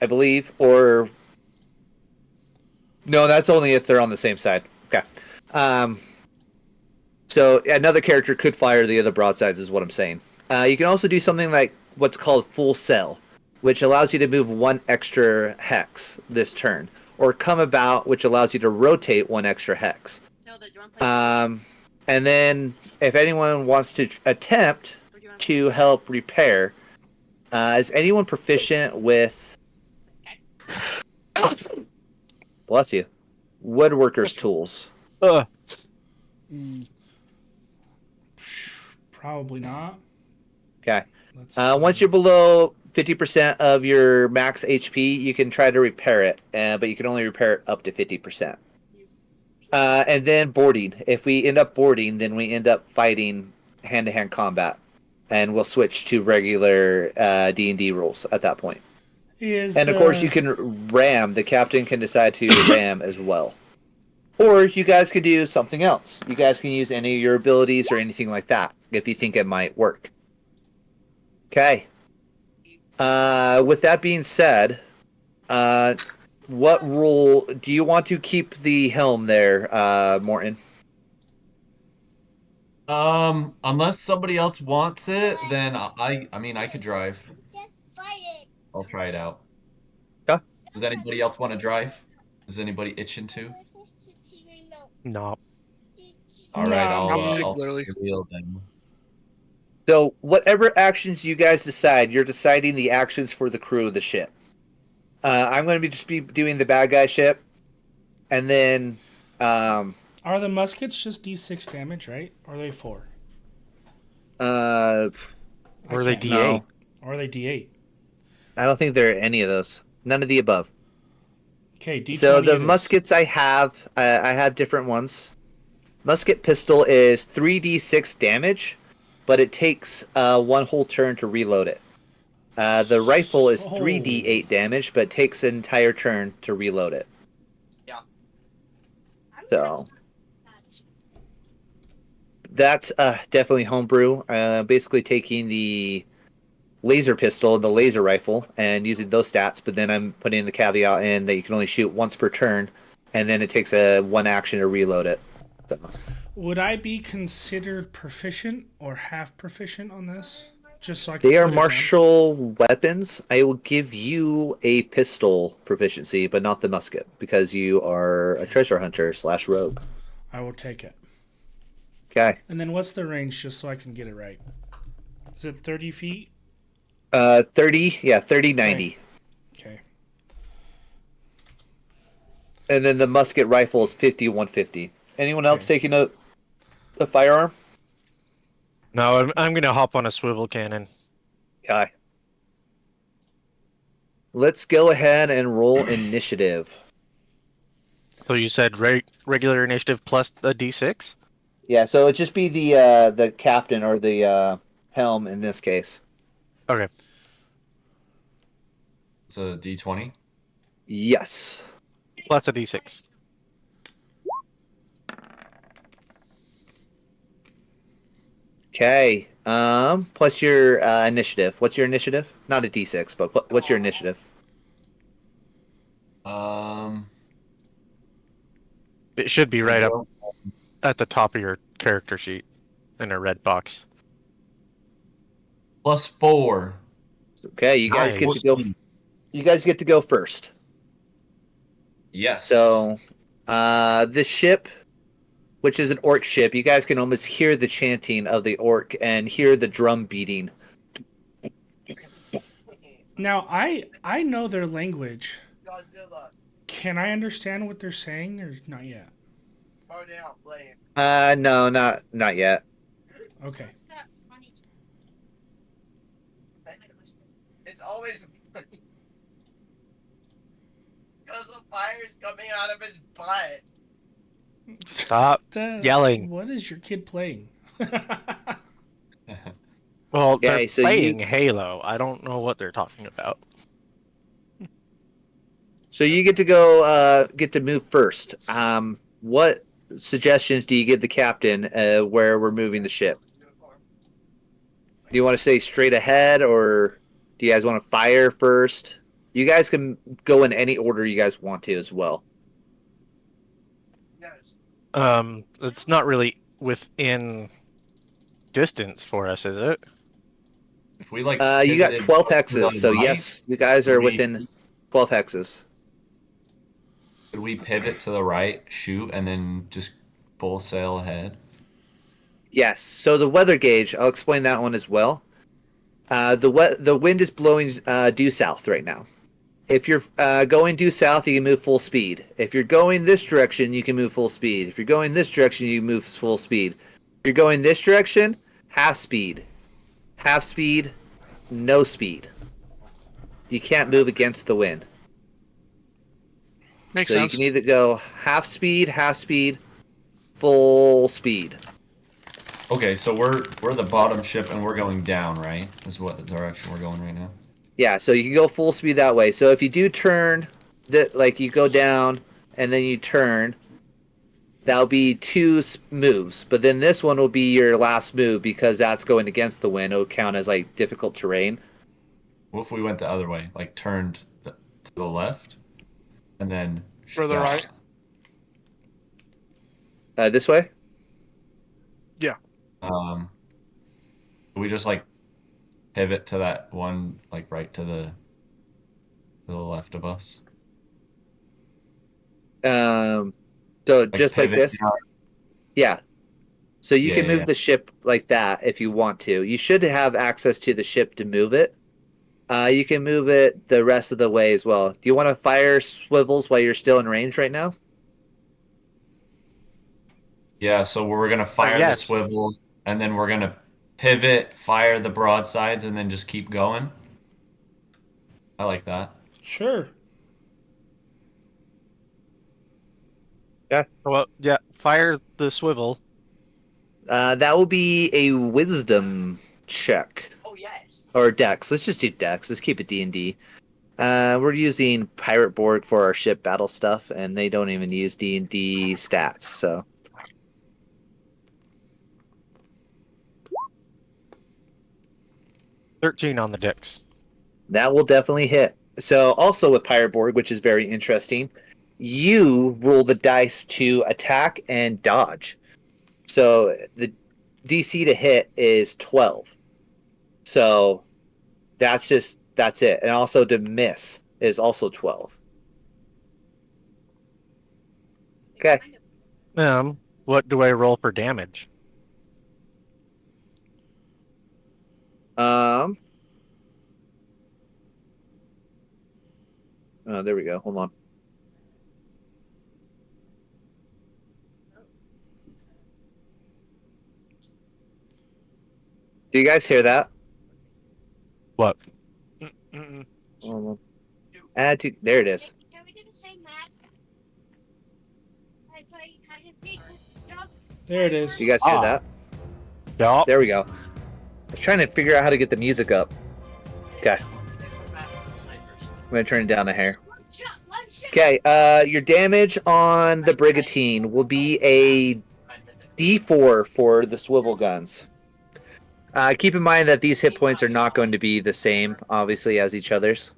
I believe, or... No, that's only if they're on the same side. Okay. So another character could fire the other broadsides is what I'm saying. You can also do something like what's called full sail, which allows you to move 1 extra hex this turn, or come about, which allows you to rotate 1 extra hex. And then if anyone wants to attempt to help repair, is anyone proficient with, bless you, woodworker's tools? Probably not. Okay. Let's Once you're below 50% of your max HP, you can try to repair it, but you can only repair it up to 50%. And then boarding. If we end up boarding, then we end up fighting hand-to-hand combat, and we'll switch to regular D&D rules at that point. And of course, you can ram. The captain can decide to ram as well, or you guys could do something else. You guys can use any of your abilities or anything like that if you think it might work. Okay. With that being said, what rule do you want to keep the helm there, Morton? Unless somebody else wants it, then I mean, I could drive. I'll try it out. Yeah. Does anybody else want to drive? Is anybody itching to? No. All right, No, I'll not I'll particularly. take the wheel then. So, whatever actions you guys decide, you're deciding the actions for the crew of the ship. I'm going to be doing the bad guy ship, and then Are the muskets just D6 damage, right? Or are they 4? uh, Or are they can't- D8? Or are they D8? I don't think there are any of those. None of the above. Okay, D20 So the it is. muskets I have different ones. Musket pistol is 3d6 damage, but it takes one whole turn to reload it. The rifle is 3d8 damage, but takes an entire turn to reload it. So that's definitely homebrew. Basically taking the laser pistol and the laser rifle and using those stats, but then I'm putting the caveat in that you can only shoot once per turn, and then it takes one action to reload it. So, Would I be considered proficient or half proficient on this? Just so I can they are put it down? martial weapons. I will give you a pistol proficiency, but not the musket, because you are a treasure hunter / rogue. I will take it. Okay. And then what's the range, just so I can get it right? Is it 30 feet? 30, yeah, 30, 90. Okay. And then the musket rifle is 50, 150. Anyone else Okay. taking a firearm? No, I'm gonna hop on a swivel cannon. Okay. Let's go ahead and roll initiative. So you said regular initiative plus a D6? Yeah, so it'd just be the captain or the helm in this case. Okay. It's a D20. Yes. Plus a D6. Okay. Plus your initiative. What's your initiative? Not a D6, but what's your initiative? It should be right up at the top of your character sheet in a red box. +4. Okay, you guys get Nice. to go. You guys get to go first. Yes. So, this ship, which is an orc ship, you guys can almost hear the chanting of the orc and hear the drum beating. Now, I know their language. Can I understand what they're saying, or not yet? No, not yet. Okay. It's always because the fire's coming out of his butt. Stop. Yelling. What is your kid playing? Well, Okay, they're so playing Halo. I don't know what they're talking about. So you get to go, get to move first. What suggestions do you give the captain where we're moving the ship? Do you want to stay straight ahead, or do you guys want to fire first? You guys can go in any order you guys want to as well. It's not really within distance for us, is it? If we like, You got pivoted 12 to the hexes, so right, yes, you guys are we- within 12 hexes. Could we pivot to the right, shoot, and then just full sail ahead? Yes. So the weather gauge, I'll explain that one as well. The wind is blowing due south right now. If you're going due south, you can move full speed. If you're going this direction, you can move full speed. If you're going this direction, you move full speed. If you're going this direction, half speed. Half speed, no speed. You can't move against the wind. Makes so sense. you can either go half speed, full speed. Okay, so we're the bottom ship and we're going down, right? Is what the direction we're going right now. Yeah, so you can go full speed that way. So if you do turn, like you go down and then you turn, that'll be 2 moves. But then this one will be your last move because that's going against the wind. It'll count as like difficult terrain. What if we went the other way, like turned to the left, and then For the right. This way? We just like pivot to that one, like right to the left of us. So Like just like pivot this? down. Yeah. So you can move Yeah. the ship like that if you want to. You should have access to the ship to move it. You can move it the rest of the way as well. Do you want to fire swivels while you're still in range right now? Yeah, so we're gonna fire yes. the swivels, and then we're gonna pivot, fire the broadsides, and then just keep going. I like that. Sure. Well, yeah. Fire the swivel. That will be a wisdom check. Oh yes. Or Dex. Let's just do Dex. Let's keep it D&D. We're using Pirate Borg for our ship battle stuff, and they don't even use D&D stats, so... 13 on the Dex. That will definitely hit. So also with Pirate Borg, which is very interesting, you roll the dice to attack and dodge. So the DC to hit is 12. So that's it. And also to miss is also 12. Okay. What do I roll for damage? Oh, there we go. Hold on. Do you guys hear that? What? Mm-mm. Hold on. Add to. There it is. Can we do the same match? I play hide and seek with Job. There it is. You guys hear Ah. that? Yeah. There we go. I was trying to figure out how to get the music up. Okay. I'm gonna turn it down a hair. One shot. Okay, your damage on the Brigantine will be a D4 for the swivel guns. Keep in mind that these hit points are not going to be the same, obviously, as each other's.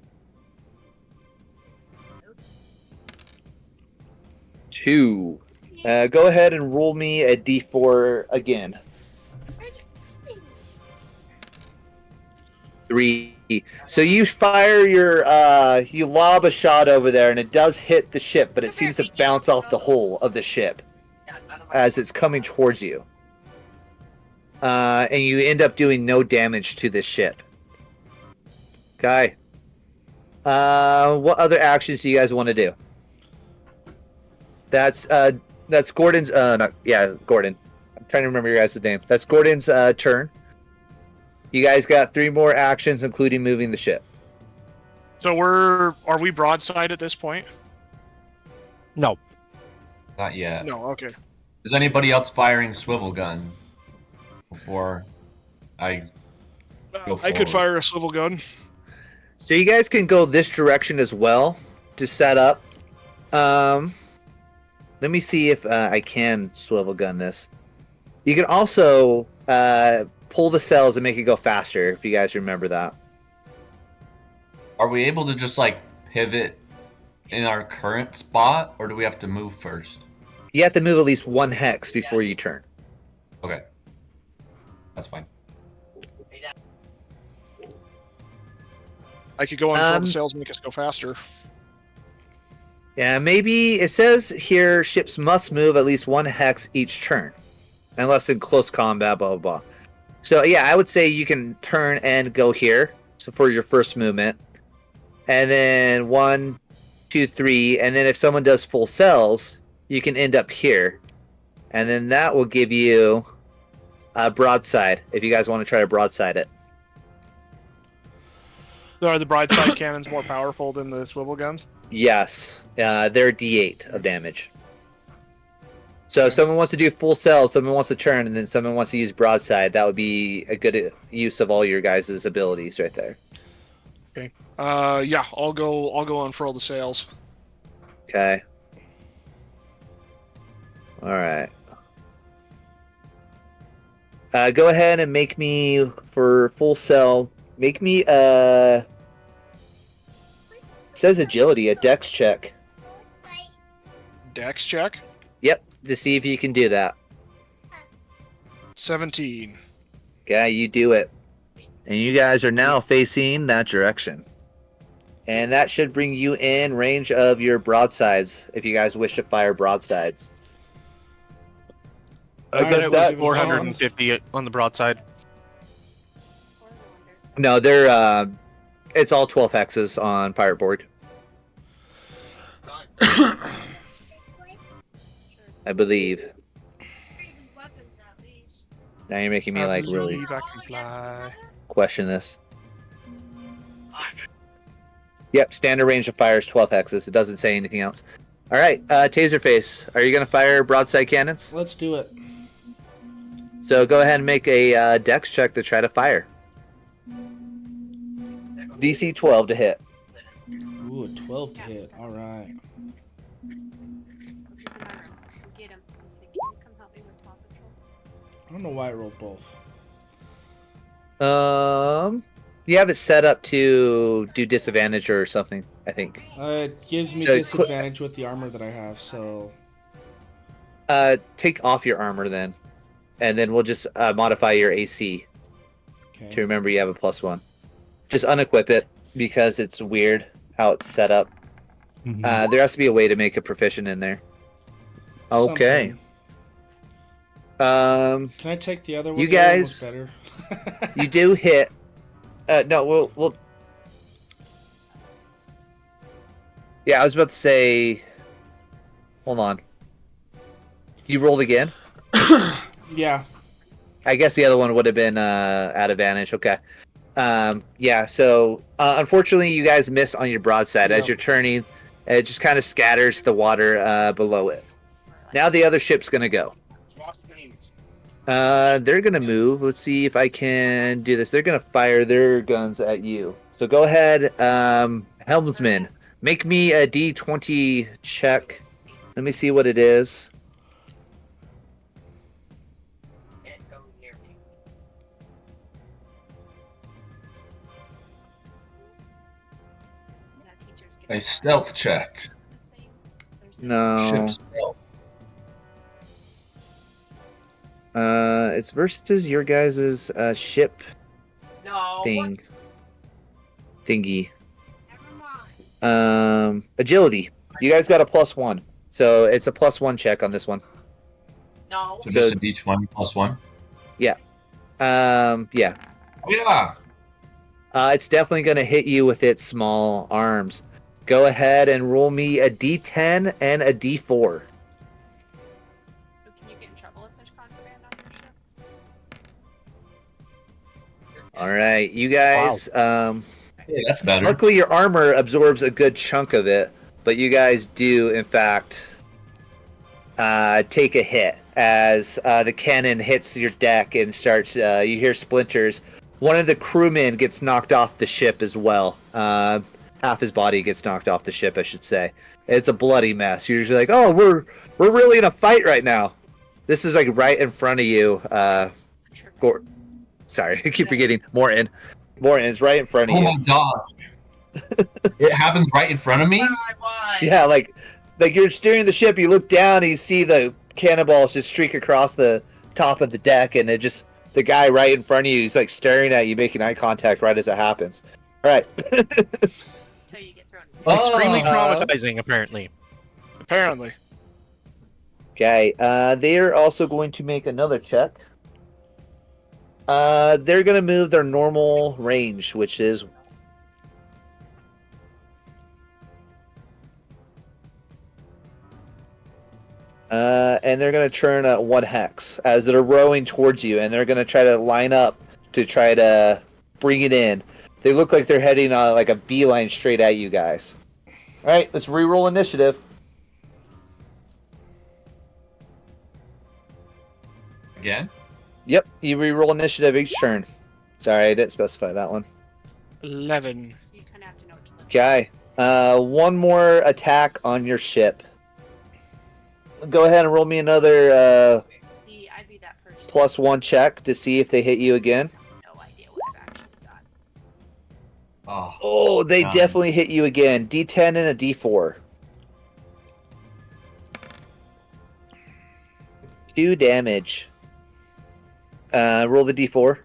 2. Go ahead and roll me a D4 again. 3. So you fire your, you lob a shot over there, and it does hit the ship, but it seems to bounce off the hull of the ship as it's coming towards you. And you end up doing no damage to this ship. Okay. What other actions do you guys want to do? That's Gordon's, Gordon. I'm trying to remember your guys' name. That's Gordon's turn. You guys got 3 more actions, including moving the ship. So are we broadside at this point? No. Not yet. No, okay. Is anybody else firing swivel gun before I go I could forward? fire a swivel gun. So you guys can go this direction as well to set up. Let me see if I can swivel gun this. You can also pull the cells and make it go faster, if you guys remember that. Are we able to just like pivot in our current spot, or do we have to move first? You have to move at least 1 hex before you turn. Okay. That's fine. I could go and throw Um, the sails and make us go faster. Yeah, maybe it says here ships must move at least 1 hex each turn, unless in close combat, blah, blah, blah. So yeah, I would say you can turn and go here. So for your first movement. And then 1, 2, 3. And then if someone does full cells, you can end up here. And then that will give you a broadside, if you guys want to try to broadside it. Are the broadside cannons more powerful than the swivel guns? Yes. They're D8 of damage. So if someone wants to do full cell, someone wants to turn, and then someone wants to use broadside, that would be a good use of all your guys' abilities right there. Yeah, I'll go unfurl the sails. Okay. All right. Go ahead and make me, for full cell, make me it says agility, a dex check. Dex check. Yep, to see if you can do that. 17. Okay, you do it. And you guys are now facing that direction. And that should bring you in range of your broadsides, if you guys wish to fire broadsides. I Alright, guess it was that's 450 on the broadside. No, they're it's all 12 hexes on Pirate Borg. I believe. Now you're making me like really believe I can fly. question this. Yep, standard range of fire is 12 hexes. It doesn't say anything else. All right, Taserface, are you going to fire broadside cannons? Let's do it. So go ahead and make a dex check to try to fire. DC 12 to hit. Ooh, a 12 to hit. All right. Get him. Come help me with Paw Patrol. I don't know why I rolled both. You have it set up to do disadvantage or something, I think. It gives me So, disadvantage with the armor that I have, so... Take off your armor then. And then we'll just modify your AC Okay. to remember you have a +1. Just unequip it because it's weird how it's set up. There has to be a way to make a proficient in there. Okay. Something. Can I take the other one? You The other guys- one's better. You do hit. No, we'll. Yeah, I was about to say. Hold on. You rolled again? Yeah. I guess the other one would have been at advantage. Okay. Yeah. So unfortunately, you guys miss on your broadside as Yep. you're turning. It just kind of scatters the water below it. Now the other ship's gonna go. They're gonna move. Let's see if I can do this. They're gonna fire their guns at you. So go ahead, helmsman. Make me a D20 check. Let me see what it is. That teacher's A getting stealth check. No. Ship stealth. It's versus your guys' ship No. thingy. Never mind. Agility. You guys got a +1, so it's a +1 check on this one. No. So just a D20 +1. Yeah. Yeah. It's definitely gonna hit you with its small arms. Go ahead and roll me a D10 and a D4. Can you get in trouble if there's contraband on your ship? All right, you guys. Hey, that's better. Luckily, your armor absorbs a good chunk of it, but you guys do, in fact, take a hit as the cannon hits your deck and starts. You hear splinters. One of the crewmen gets knocked off the ship as well. Half his body gets knocked off the ship, I should say. It's a bloody mess. You're usually like, "Oh, we're really in a fight right now." This is like right in front of you. Sorry, I keep forgetting. Morton's right in front of Oh you. my gosh. It happened right in front of me? Yeah, like you're steering the ship, you look down and you see the cannonballs just streak across the top of the deck, and it just the guy right in front of you, he's like staring at you, making eye contact right as it happens. All right. Until you get thrown. Extremely Oh. traumatizing, apparently. Apparently. Okay, they're also going to make another check. They're going to move their normal range, which is and they're going to turn 1 hex as they're rowing towards you, and they're going to try to line up to try to bring it in. They look like they're heading on like a beeline straight at you guys. All right, let's re-roll initiative. Again? Yep, you re-roll initiative each turn. Sorry, I didn't specify that one. 11. You kind of have to know which one. Okay. One more attack on your ship. Go ahead and roll me another I'd be that person. +1 check to see if they hit you again. No idea what I've actually got. Oh, Oh, they Nice. definitely hit you again. D10 and a D4. 2 damage. Roll the D4.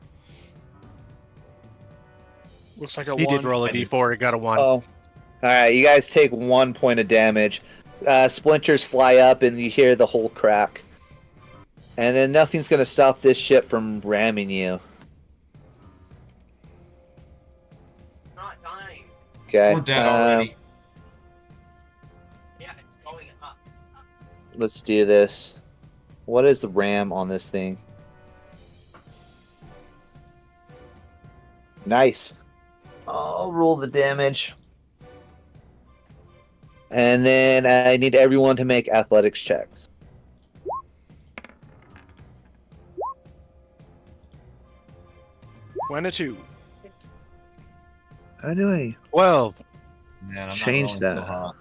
Looks like a He 1. did roll a d4. He got a 1. Oh. All right, you guys take 1 point of damage. Splinters fly up and you hear the whole crack. And then nothing's going to stop this ship from ramming you. Not dying. Okay. we're dead already. Yeah, it's going up. Let's do this. What is the RAM on this thing? Nice. I'll roll the damage. And then I need everyone to make athletics checks. Went a 2. How do I? 12. Man, I'm not Change rolling that. So hot.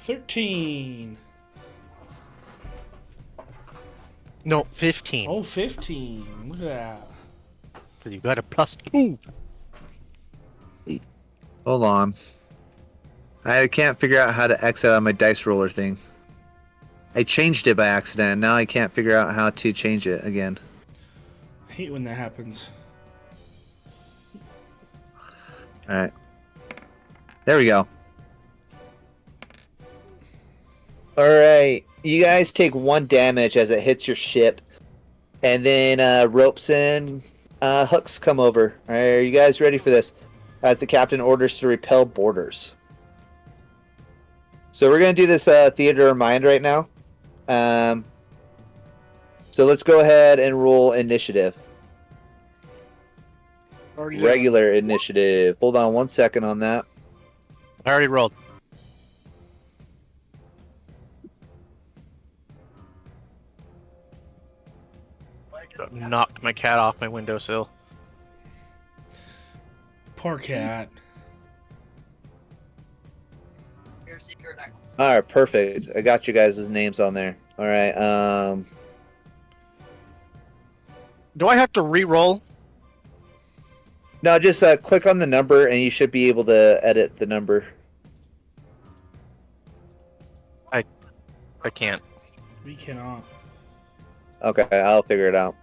$13. No, 15. Oh, 15. Look at that. So you got a +2. Hold on. I can't figure out how to exit on my dice roller thing. I changed it by accident. Now I can't figure out how to change it again. I hate when that happens. All right. There we go. All right. You guys take 1 damage as it hits your ship. And then ropes and hooks come over. All right, are you guys ready for this? As the captain orders to repel boarders. So we're going to do this theater of mind right now. So let's go ahead and roll initiative. Already done. Regular initiative. Hold on 1 second on that. I already rolled. Knocked my cat off my windowsill. Poor cat. Your secret necklace. All right, perfect. I got you guys' names on there. All right. Do I have to re-roll? No, just click on the number and you should be able to edit the number. I can't. We cannot. Okay, I'll figure it out.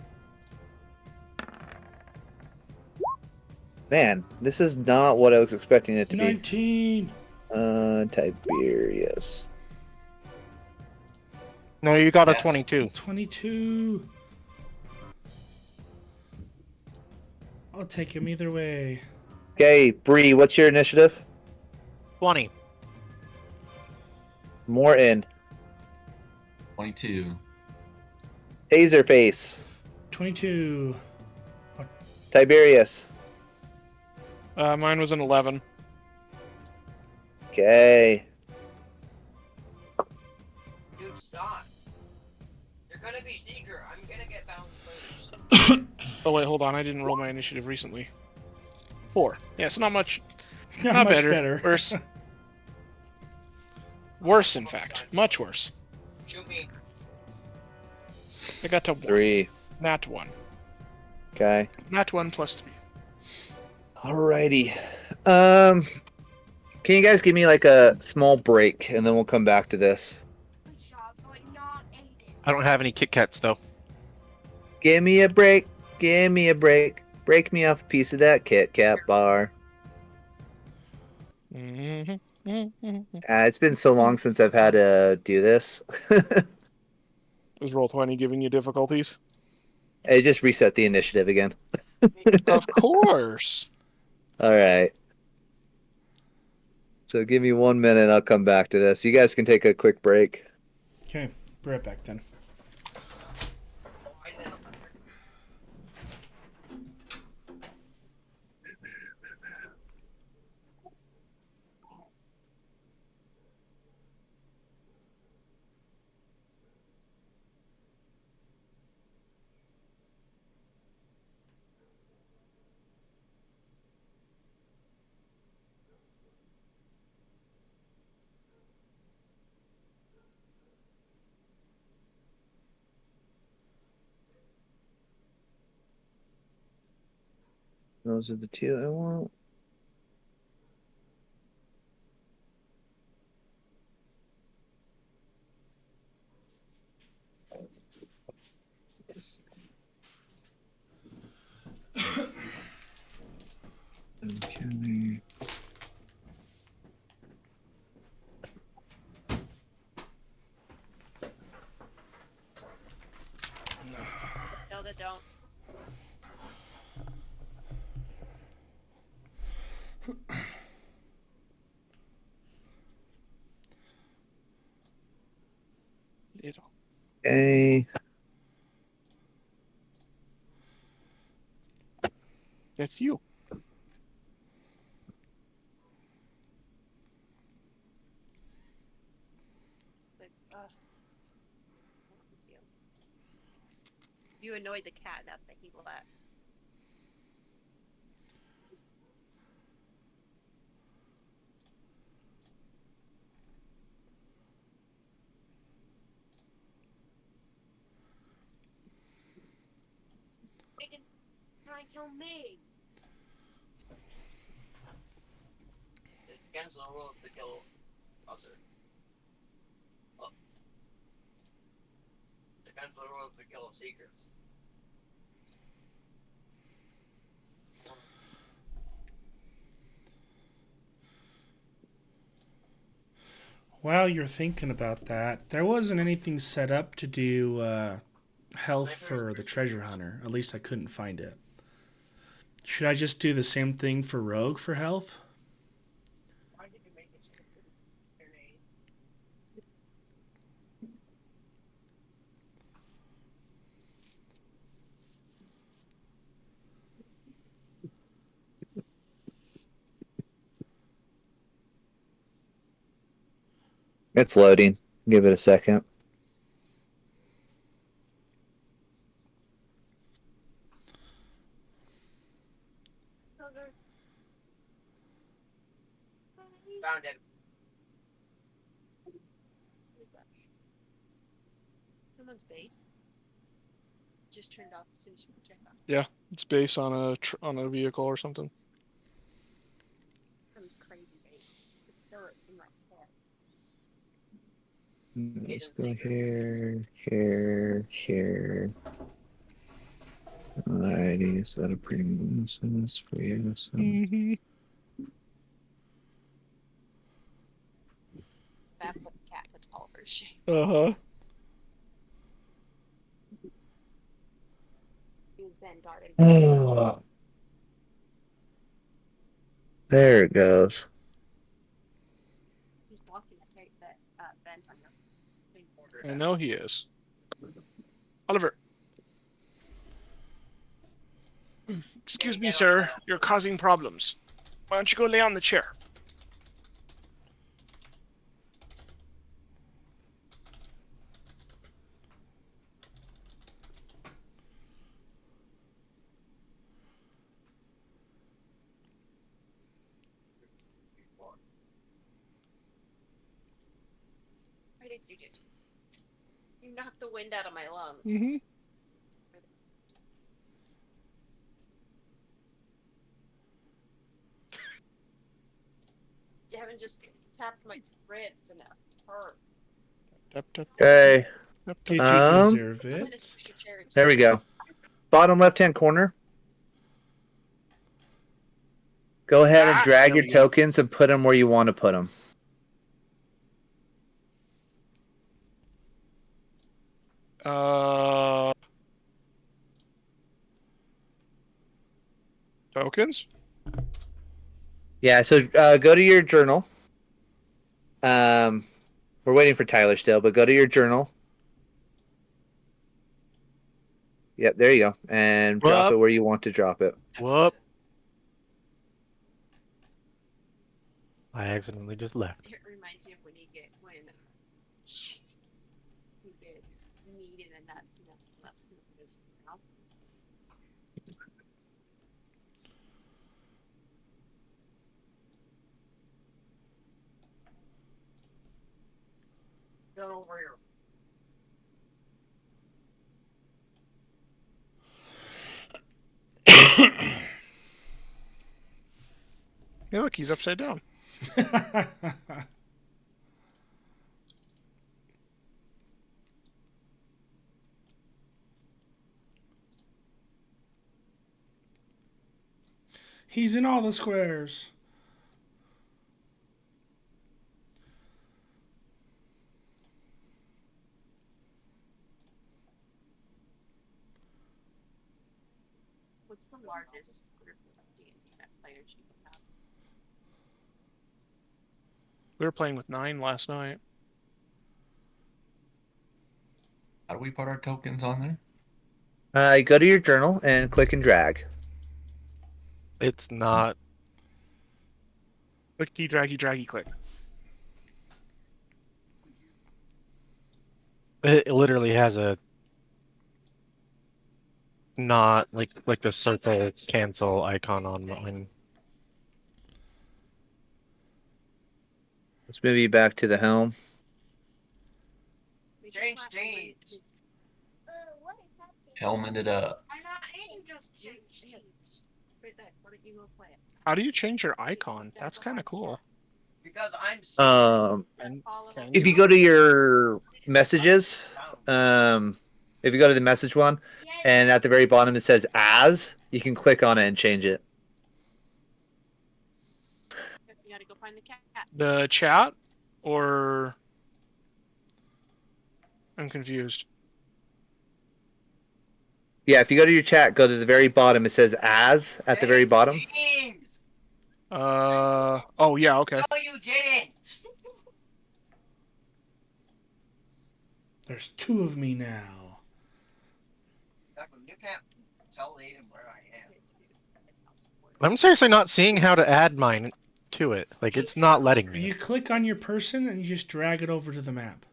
Man, this is not what I was expecting it to be. 19. Tiberius. No, you got a Yes. 22. 22. I'll take him either way. Okay, Bree, what's your initiative? 20. Morton. 22. Taserface. 22. Tiberius. Mine was an 11. Okay. Dude, stop. You're gonna be seeker. I'm gonna get bound first. Oh wait, hold on. I didn't roll my initiative recently. 4. Yeah, so not much. Not Not much better. better. Worse. Worse, in fact. Much worse. Shoot me. I got to 1. 3. Nat 1. Okay. Nat 1 plus 3. Alrighty. Can you guys give me like a small break and then we'll come back to this? Good job, but not Aiden. I don't have any Kit Kats though. Give me a break. Give me a break. Break me off a piece of that Kit Kat bar. It's been so long since I've had to do this. Is Roll20 giving you difficulties? I just reset the initiative again. Of course. All right. So give me 1 minute. I'll come back to this. You guys can take a quick break. Okay, be right back then. Those are the two I want. Okay. Zelda, don't. Little. Okay. That's you. Like, you annoyed the cat, that's what he left. They can try and kill me. Cancel the rules to kill us. To cancel the rules to kill secrets. While you're thinking about that, there wasn't anything set up to do health for the treasure hunter. At least I couldn't find it. Should I just do the same thing for rogue for health? Why did you make it so their name? It's loading. Give it a second. Found it. Someone's base. Just turned off as soon as you checked on. Yeah, it's based on a vehicle or something. Some crazy base. Just throw it in my head. Let's go here, here. Alrighty, so that'll pretty much this for you. So. Back when the cat puts all of her shit. Uh-huh. Use Zendar and Oh. There it goes. he's blocking that vent on your thing. I know he is. Oliver. Excuse me, sir. You're causing problems. Why don't you go lay on the chair? Why did you do? You knocked the wind out of my lungs. Mm-hmm. Devin just tapped my ribs and it hurt. Tap, tap, Okay, tap, Did tap. you Um, deserve I'm it? gonna switch your chair. there we go. Bottom left-hand corner. Go ahead and drag there your we go. tokens and put them where you want to put them. Tokens? Yeah, so go to your journal. We're waiting for Tyler still, but go to your journal. Yep, there you go. And drop it where you want to drop it. Whoop. I accidentally just left. It reminds me of when he gets meat in the nuts and that's going to his mouth. Get over here. Hey, look, he's upside down. He's in all the squares. What's the largest group of D&D players you can have? We were playing with 9 last night. How do we put our tokens on there? You go to your journal and click and drag. It's not. Clicky, draggy, click. It literally has a not like the circle cancel icon on mine. Let's move you back to the helm. Change scenes. Helmet it up. I'm not saying just change scenes. Right there. Why don't you go play it? How do you change your icon? That's kind of cool. Because I'm And can If you go to your messages, if you go to the message one, and at the very bottom it says "as," you can click on it and change it. You gotta go find the cat. the chat, or I'm confused. Yeah, if you go to your chat, go to the very bottom. It says "as" at the very bottom. Oh yeah, okay. No, you didn't. There's 2 of me now. You can't tell Aiden where I am. I'm seriously not seeing how to add mine to it. Like, it's not letting me. You click on your person and you just drag it over to the map.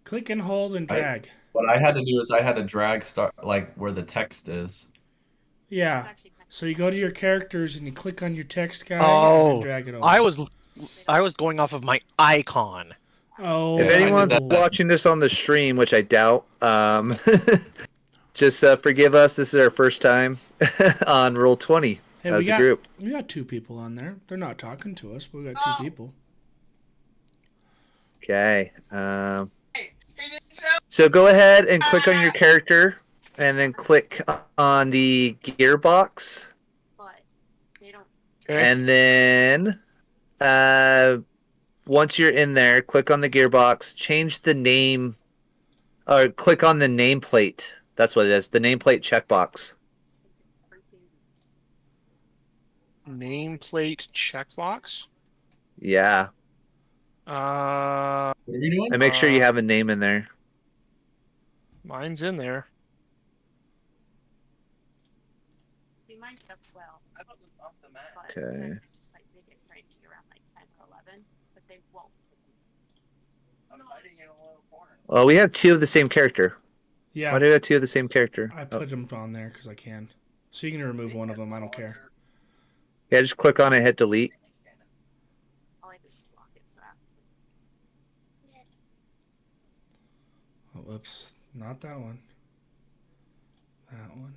Click and hold and drag. What I had to do is I had to drag start like where the text is. Yeah. So you go to your characters and you click on your text guy Oh, and drag it over. I was going off of my icon. Oh. If anyone's that. watching this on the stream, which I doubt, just forgive us. This is our first time on Roll20 Hey, as a group. We got 2 people on there. They're not talking to us, but we got 2 people. Okay. So go ahead and click on your character, and then click on the gearbox, But they don't. Okay. and then once you're in there, click on the gearbox, change the name, or click on the nameplate. That's what it is. The nameplate checkbox. Nameplate checkbox. Yeah, Uh, What are we doing? and make sure you have a name in there. mine's in there. They might up well. But Okay. then they just like they get cranky around like 10 or 11, but they won't. Well, we have 2 of the same character. Yeah. Why do we have 2 of the same character? I Oh. put them on there because I can. So you can remove one of them. I don't care. Yeah, just click on it, hit delete. All I do is block it so after. Oh, whoops. Not that one. That one.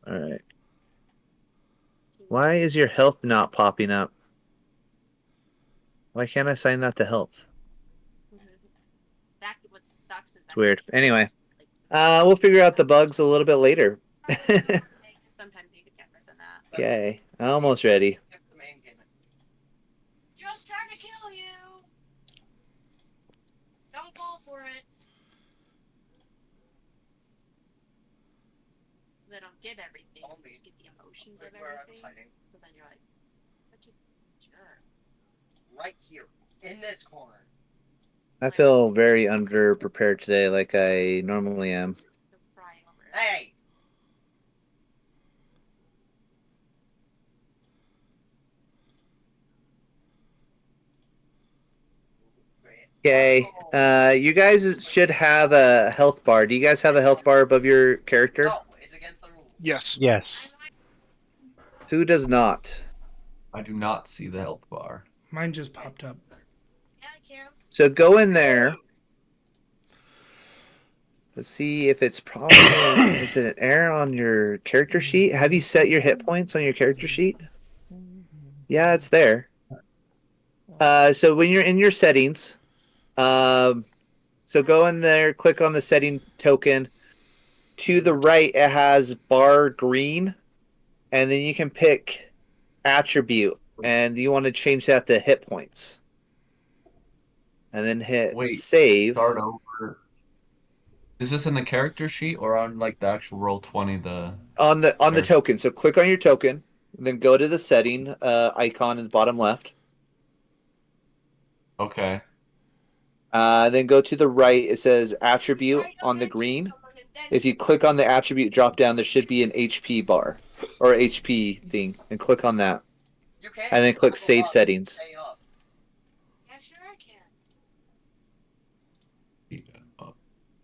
All right. Why is your health not popping up? Why can't I assign that to health? That what sucks is It's weird. Anyway, we'll figure out the bugs a little bit later. sometimes you could get rid of that. Okay, almost ready. Just trying to kill you. Don't fall for it. They don't get everything. You just get the emotions of everything. So then you're like, such a jerk. Right here, in this corner. I feel very underprepared today, like I normally am. They'll cry over it. Hey! Okay, you guys should have a health bar. Do you guys have a health bar above your character? No, it's against the rules. Yes. Yes. Who does not? I do not see the health bar. Mine just popped up. Yeah, I can. So go in there. Let's see if it's probably is it an error on your character sheet? Have you set your hit points on your character sheet? Yeah, it's there. So when you're in your settings, so go in there, click on the setting token. To the right, it has bar green, and then you can pick attribute, and you want to change that to hit points, and then hit Wait, save. Start over. Is this in the character sheet or on like the actual Roll20? On the There. token. So click on your token, then go to the setting icon in the bottom left. Okay. Then go to the right. It says attribute on the green. If you click on the attribute drop down, there should be an HP bar or HP thing, and click on that, You can and then click level save up, settings. stay up. Yeah, sure I can.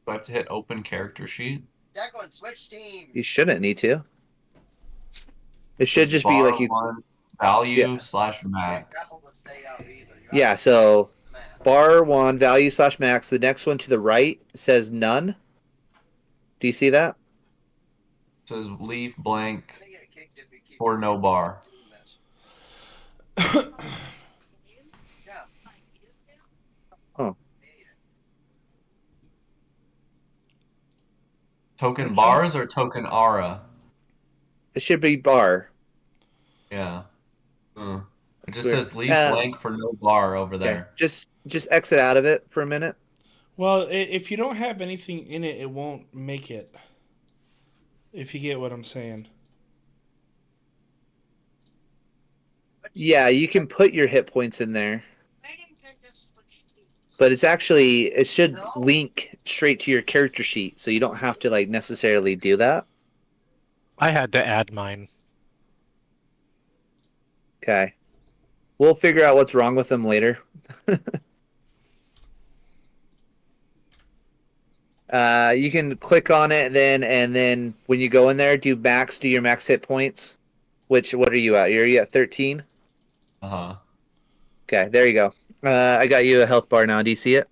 Do I have to hit open character sheet? Declan, switch teams. You shouldn't need to. It should just be Bar like you. one, value Yeah. slash You can't max. grapple to stay up either. You Yeah. have to So map. bar one value slash max. The next one to the right says none. Do you see that? Says leave blank I'm gonna get kicked if we keep or no bar. doing this. You? Yeah. Like, you do? Token Okay. bars or token aura? It should be bar. Yeah. It just weird. says leave blank for no bar over Okay. there. Just exit out of it for a minute. Well, if you don't have anything in it, it won't make it. If you get what I'm saying. Yeah, you can put your hit points in there, Megan can just switch teams. but it should link straight to your character sheet, so you don't have to like necessarily do that. I had to add mine. Okay. We'll figure out what's wrong with them later. You can click on it then, and then when you go in there, do your max hit points. What are you at? You're at 13? Uh-huh. Okay, there you go. I got you a health bar now. Do you see it?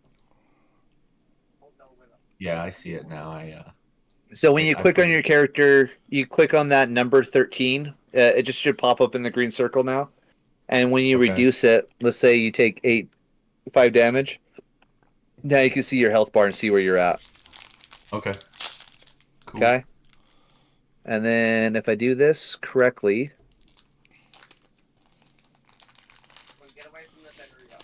Yeah, I see it now. So when you I click on see. your character, you click on that number 13. It just should pop up in the green circle now. And when you Okay. reduce it, let's say you take 5 damage. Now you can see your health bar and see where you're at. Okay. Cool. Okay. And then if I do this correctly, Get away from this area.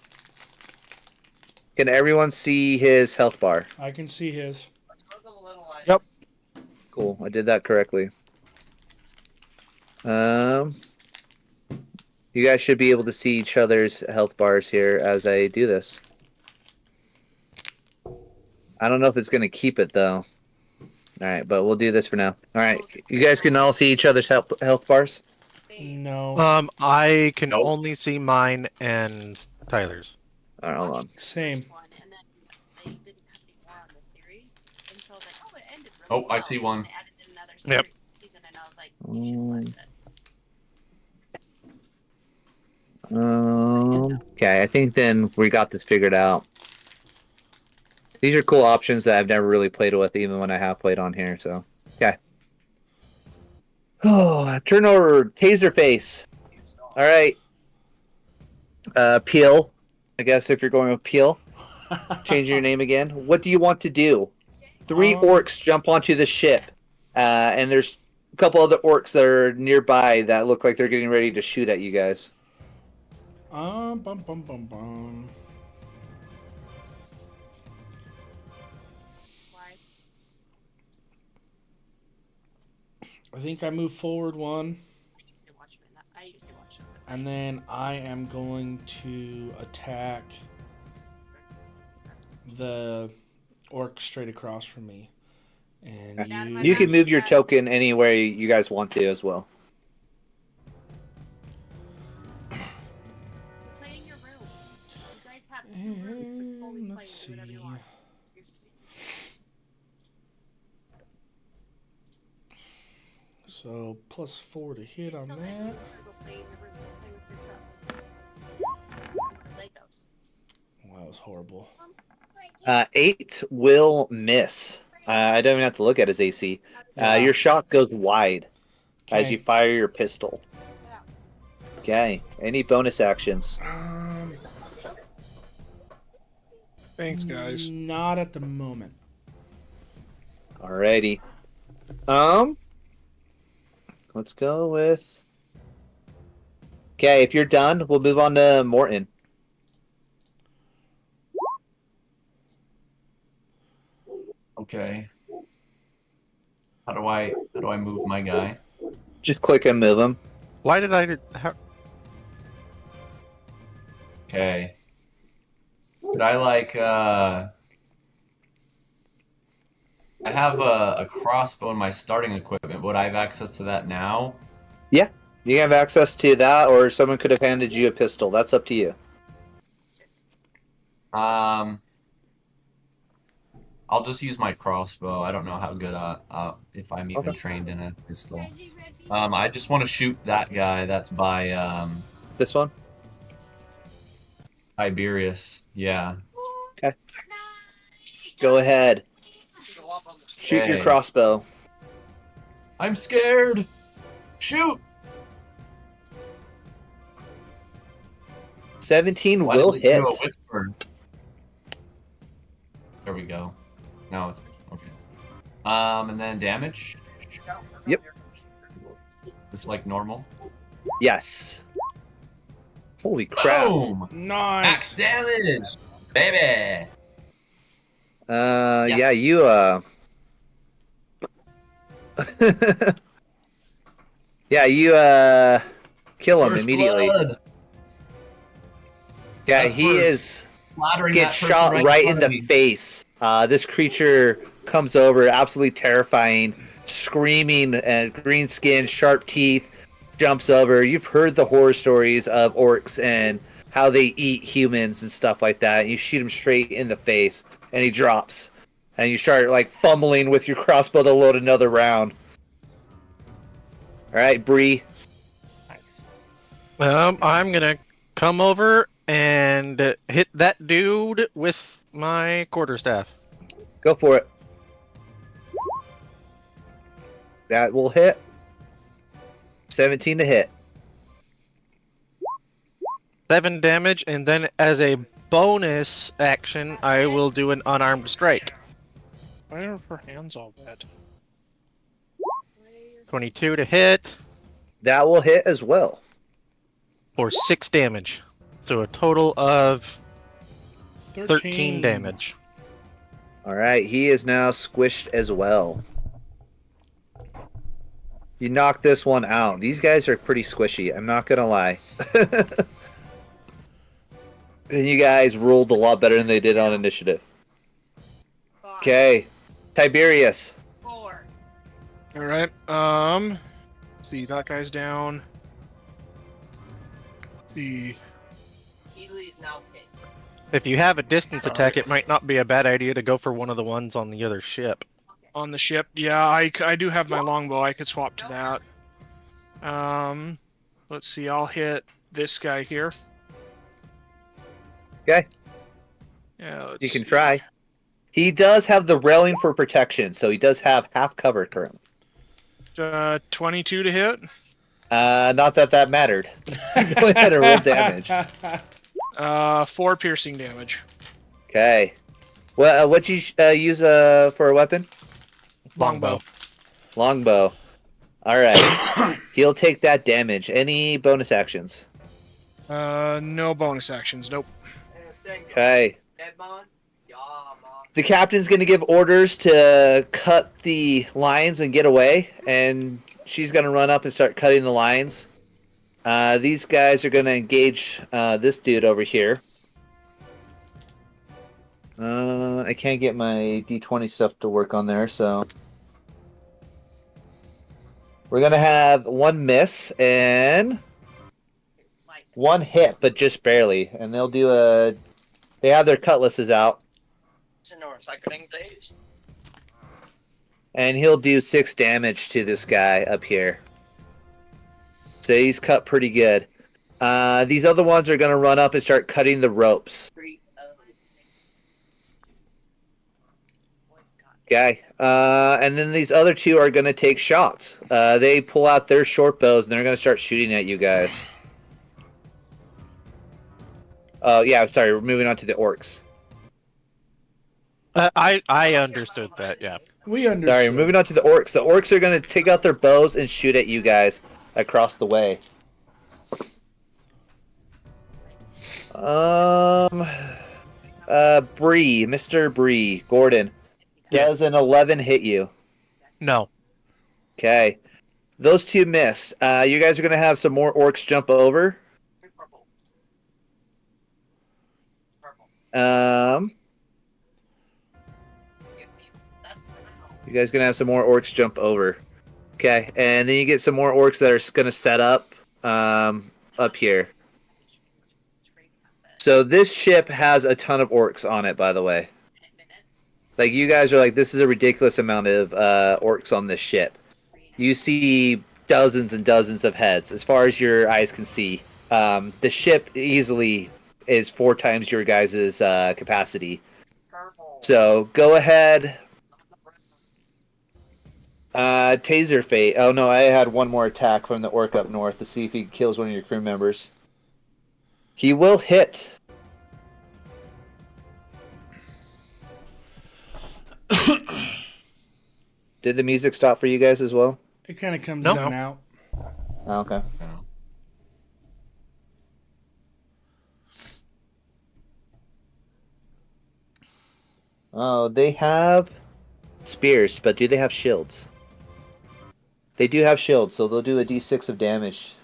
can everyone see his health bar? I can see his. Let's go to the little island. Yep. Cool. I did that correctly. You guys should be able to see each other's health bars here as I do this. I don't know if it's going to keep it though. All right, but we'll do this for now. All right, you guys can all see each other's health bars. No. I can Nope. only see mine and Tyler's. All right, hold on. Same. One, and then they didn't have any more on the series until like, oh, it ended really Oh, I well, see and one. they added another Yep. season, and I was like, you should let it. Okay, I think then we got this figured out. These are cool options that I've never really played with, even when I have played on here. So, okay. Oh, turn over Taserface. All right. Peel. I guess if you're going with Peel, change your name again. What do you want to do? 3 orcs jump onto the ship, and there's a couple other orcs that are nearby that look like they're getting ready to shoot at you guys. Bum, bum, bum. Why? I think I move forward 1, I used to watch it. and then I am going to attack the orc straight across from me. And Get out of my You can house, move your Chad. token anywhere you guys want to as well. Play in your room. You guys have 2 rooms to fully play Let's whatever see. you want. So +4 to hit on Until that. then, you go play in your room. Play with your trucks. Legos. Wow, that was horrible. 8 will miss. I don't even have to look at his AC. Yeah. Your shot goes wide as Okay. you fire your pistol. Okay. Any bonus actions? Thanks, guys. Not at the moment. Alrighty. Let's go with. Okay, if you're done, we'll move on to Morton. Okay. How do I move my guy? Just click and move him. Why did I? How, Okay. Could I I have a crossbow in my starting equipment. Would I have access to that now? You have access to that, or someone could have handed you a pistol. That's up to you. I'll just use my crossbow. I don't know how good if I'm even Okay. trained in a pistol. I just want to shoot that guy. That's by This one? Tiberius. Yeah. Go ahead. Shoot your Okay. crossbow. I'm scared. Shoot. 17 Why will did it hit. do a whisper? There we go. No, it's okay. And then damage. Yep. Just like normal. Yes. Holy crap. Boom! Nice. Max damage, baby. Yes. Yeah, you yeah, you kill him First immediately. blood. Yeah, That's he first. is Slaughtering gets that person shot right in front the of me. face. This creature comes over, absolutely terrifying, screaming, and green skin, sharp teeth, jumps over. You've heard the horror stories of orcs and how they eat humans and stuff like that. You shoot him straight in the face, and he drops. And you start like fumbling with your crossbow to load another round. All right, Bree. Nice. I'm gonna come over and hit that dude with my quarterstaff. Go for it. That will hit. 17 to hit. 7 damage, and then as a bonus action, I will do an unarmed strike. Why are her hands all red? 22 to hit That will hit as well. for 6 damage. So a total of 13 damage. All right, he is now squished as well. You knock this one out. These guys are pretty squishy. I'm not gonna lie. And you guys ruled a lot better than they did on initiative. Okay, Tiberius. 4. All right. See, that guy's down. The Keely is now pinned. If you have a distance attack, it might not be a bad idea to go for one of the ones on the other ship. on the ship, yeah, I do have my longbow. I could swap to that. Let's see. I'll hit this guy here. Okay, Yeah, let's you can see. try. He does have the railing for protection, so he does have half cover currently. 22 to hit. Not that that mattered. Go ahead and roll damage. 4 piercing damage. Okay. Well, what'd you use for a weapon? Longbow. Longbow. All right. He'll take that damage. Any bonus actions? No bonus actions. Nope. Okay. Edmond? Yeah, Mom. The captain's going to give orders to cut the lines and get away, and she's going to run up and start cutting the lines. These guys are going to engage this dude over here. I can't get my D20 stuff to work on there, so we're going to have one miss and one hit, but just barely. And they'll do a... They have their cutlasses out. It's in the recycling days. And he'll do 6 damage to this guy up here. So he's cut pretty good. These other ones are going to run up and start cutting the ropes. Okay. And then these other two are going to take shots. They pull out their short bows and they're going to start shooting at you guys. Oh, yeah, sorry. We're moving on to the orcs. I understood that. Yeah. We Sorry, understood. we're moving on to the orcs. The orcs are going to take out their bows and shoot at you guys across the way. Bree, Mr. Bree, Gordon, does an 11 hit you? No. Okay. Those two miss. You guys are going to have some more orcs jump over. You guys going to have some more orcs jump over. Okay. And then you get some more orcs that are going to set up here. So this ship has a ton of orcs on it, by the way. Like, you guys are like, this is a ridiculous amount of orcs on this ship. You see dozens and dozens of heads, as far as your eyes can see. The ship easily is 4 times your guys' capacity. So, go ahead. Taser Fate. Oh, no, I had one more attack from the orc up north to see if he kills one of your crew members. He will hit. Did the music stop for you guys as well? It kind of comes No. in and out. Oh, okay. Oh, they have spears, but do they have shields? They do have shields, so they'll do a d6 of damage.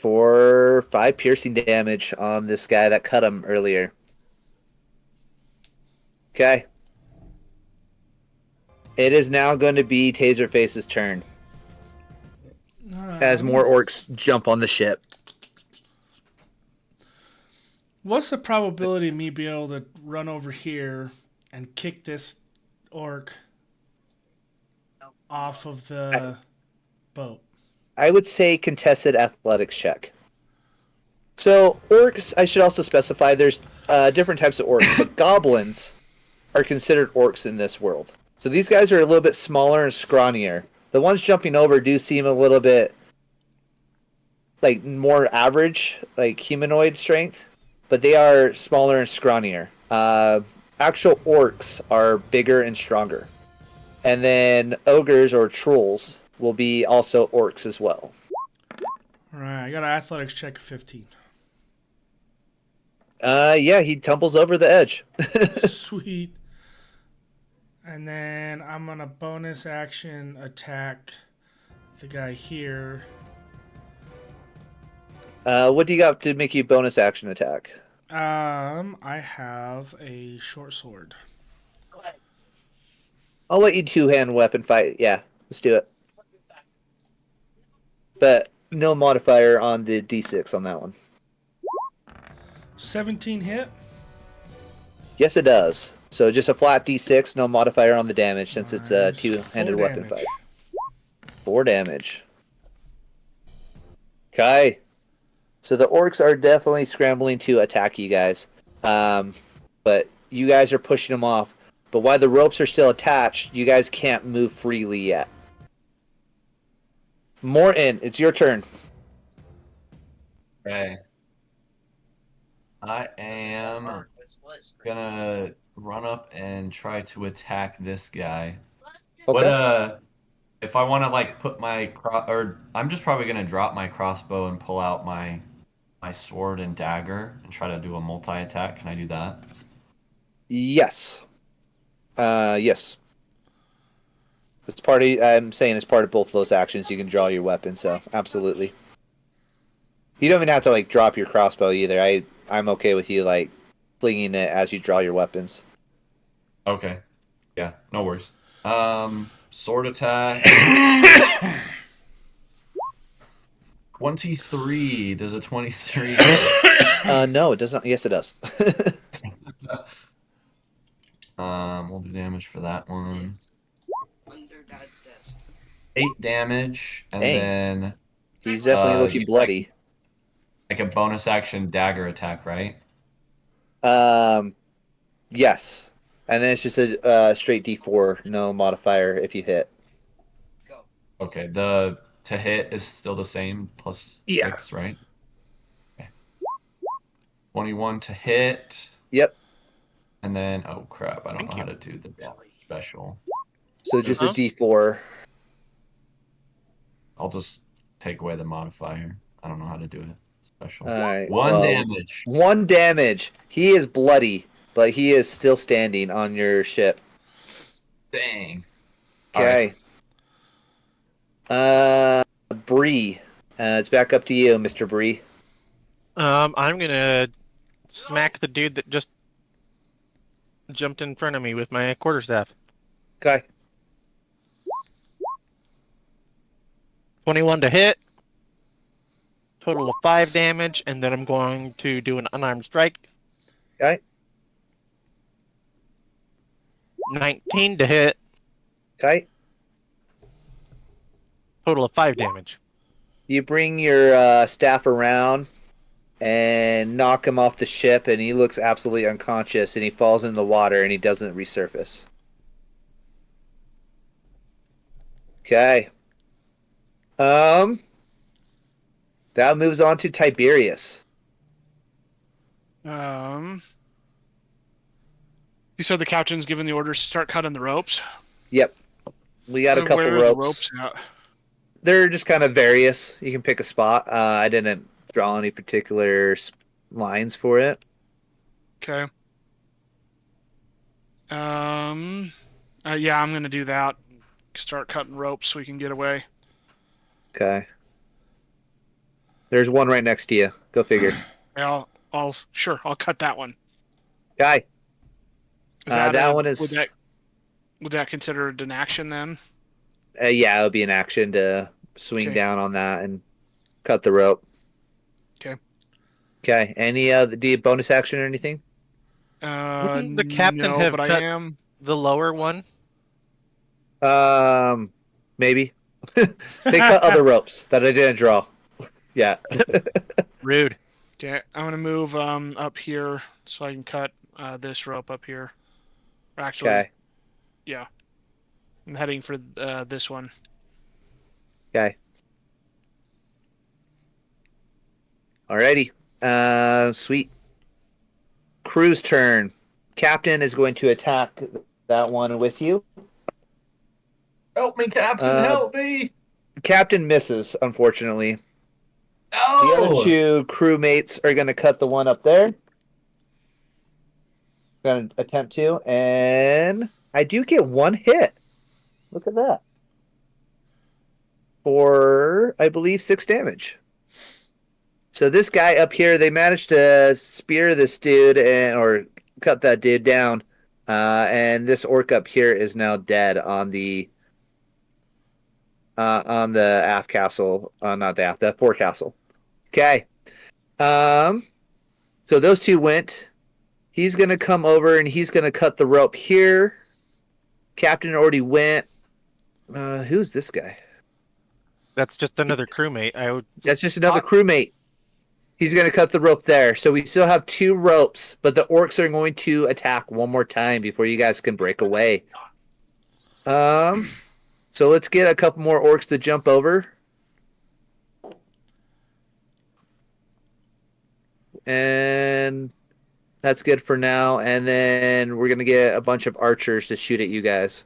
For 5 piercing damage on this guy that cut him earlier. Okay. It is now going to be Taserface's turn. As more orcs jump on the ship. What's the probability of me being able to run over here and kick this orc off of the boat? I would say contested athletics check. So, orcs, I should also specify, there's different types of orcs, but goblins are considered orcs in this world. So these guys are a little bit smaller and scrawnier. The ones jumping over do seem a little bit like more average, like humanoid strength, but they are smaller and scrawnier. Actual orcs are bigger and stronger. And then ogres or trolls will be also orcs as well. All right, I got an athletics check of 15. Yeah, he tumbles over the edge. Sweet. And then I'm going to bonus action attack the guy here. What do you got to make you bonus action attack? I have a short sword. I'll let you two-hand weapon fight. Yeah, let's do it. But no modifier on the d6 on that one. 17 hit. Yes, it does. So just a flat d6, no modifier on the damage since it's a Nice. two-handed 4 weapon damage. fight. 4 damage. Okay. So the orcs are definitely scrambling to attack you guys. But you guys are pushing them off. But while the ropes are still attached, you guys can't move freely yet. Morton, it's your turn. Okay. I am gonna run up and try to attack this guy. Okay. What if I want to like put my I'm just probably gonna drop my crossbow and pull out my sword and dagger and try to do a multi-attack. Can I do that? Yes. Yes. It's part of, I'm saying it's part of both of those actions. You can draw your weapon, so absolutely. You don't even have to like drop your crossbow either. I'm okay with you like flinging it as you draw your weapons. Okay. Yeah, no worries. Sword attack. 23. Does a 23 hit? No, it doesn't. Yes, it does. We'll do damage for that one. Under Dad's desk. 8 damage, and Dang. then He's definitely looking he's bloody. like a bonus action dagger attack, right? Yes. And then it's just a straight D4, no modifier if you hit. Go. Okay, the to hit is still the same, plus Yeah. 6, right? Okay. 21 to hit, Yep. and then oh crap, I don't Thank know you. how to do the special. So just Uh-huh. a D4. I'll just take away the modifier. I don't know how to do it. Special. All right. One well, damage. 1 damage. He is bloody, but he is still standing on your ship. Dang. All right. Okay. Bree. It's back up to you, Mr. Bree. I'm gonna smack the dude that just jumped in front of me with my quarterstaff. Okay. 21 to hit. Total of 5 damage, and then I'm going to do an unarmed strike. Okay. 19 to hit. Okay. Total of 5 damage. You bring your staff around and knock him off the ship, and he looks absolutely unconscious, and he falls in the water, and he doesn't resurface. Okay. That moves on to Tiberius. You said the captain's given the orders to start cutting the ropes. Yep. We got a couple Where are ropes. the ropes at? They're just kind of various. You can pick a spot. I didn't draw any particular lines for it. Okay. Yeah, I'm gonna do that. Start cutting ropes so we can get away. Okay. There's one right next to you. Go figure. Yeah, I'll cut that one. Guy. Is That one is. Would that considered an action then? Yeah, it would be an action to swing Okay. down on that and cut the rope. Okay. Okay. Any do you bonus action or anything? Wouldn't the captain no, have but I cut- am. The lower one? Maybe. They cut other ropes that I didn't draw. Yeah. Rude. Okay, I'm gonna move up here so I can cut this rope up here. Actually, Okay. yeah, I'm heading for this one. Okay. Alrighty. Sweet. Crew's turn. Captain is going to attack that one with you. Help me, Captain! Help me! Captain misses, unfortunately. The No! other two crewmates are going to cut the one up there. Going to attempt to, and I do get one hit. Look at that. For, I believe, 6 damage. So this guy up here, they managed to spear this dude or cut that dude down. And this orc up here is now dead on the aft castle. Not the aft, the forecastle. Okay. So those two went. He's going to come over and he's going to cut the rope here. Captain already went. Who's this guy? That's just another crewmate. That's just another crewmate. He's going to cut the rope there. So we still have 2 ropes, but the orcs are going to attack one more time before you guys can break away. So let's get a couple more orcs to jump over. And that's good for now. And then we're going to get a bunch of archers to shoot at you guys.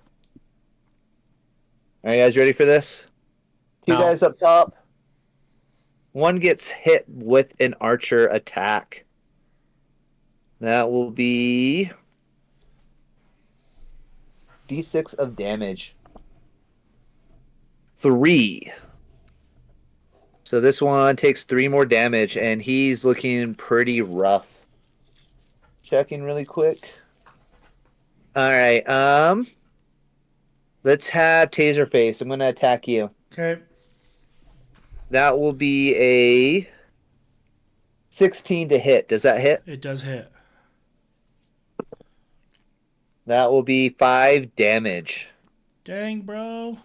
Are you guys ready for this? 2 No. guys up top. One gets hit with an archer attack. That will be D6 of damage. 3. So this one takes 3 more damage, and he's looking pretty rough. Checking really quick. All right. Let's have Taserface. I'm going to attack you. Okay. That will be a 16 to hit. Does that hit? It does hit. That will be 5 damage. Dang, bro.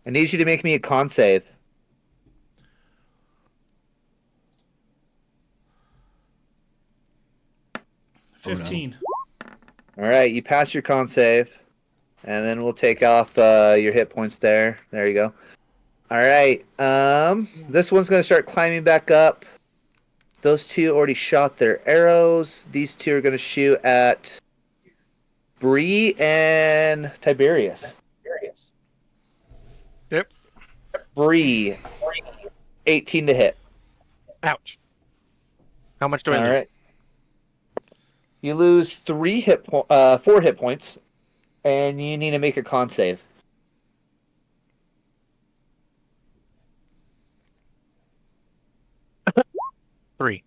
I need you to make me a con save. Oh, no. 15. All right, you pass your con save, and then we'll take off your hit points there. There you go. All right, this one's gonna start climbing back up. Those two already shot their arrows. These two are gonna shoot at Bree and Tiberius. Yep. Bree, 18 to hit. Ouch. How much do I All lose? right. You lose 4 hit points, and you need to make a con save. Three.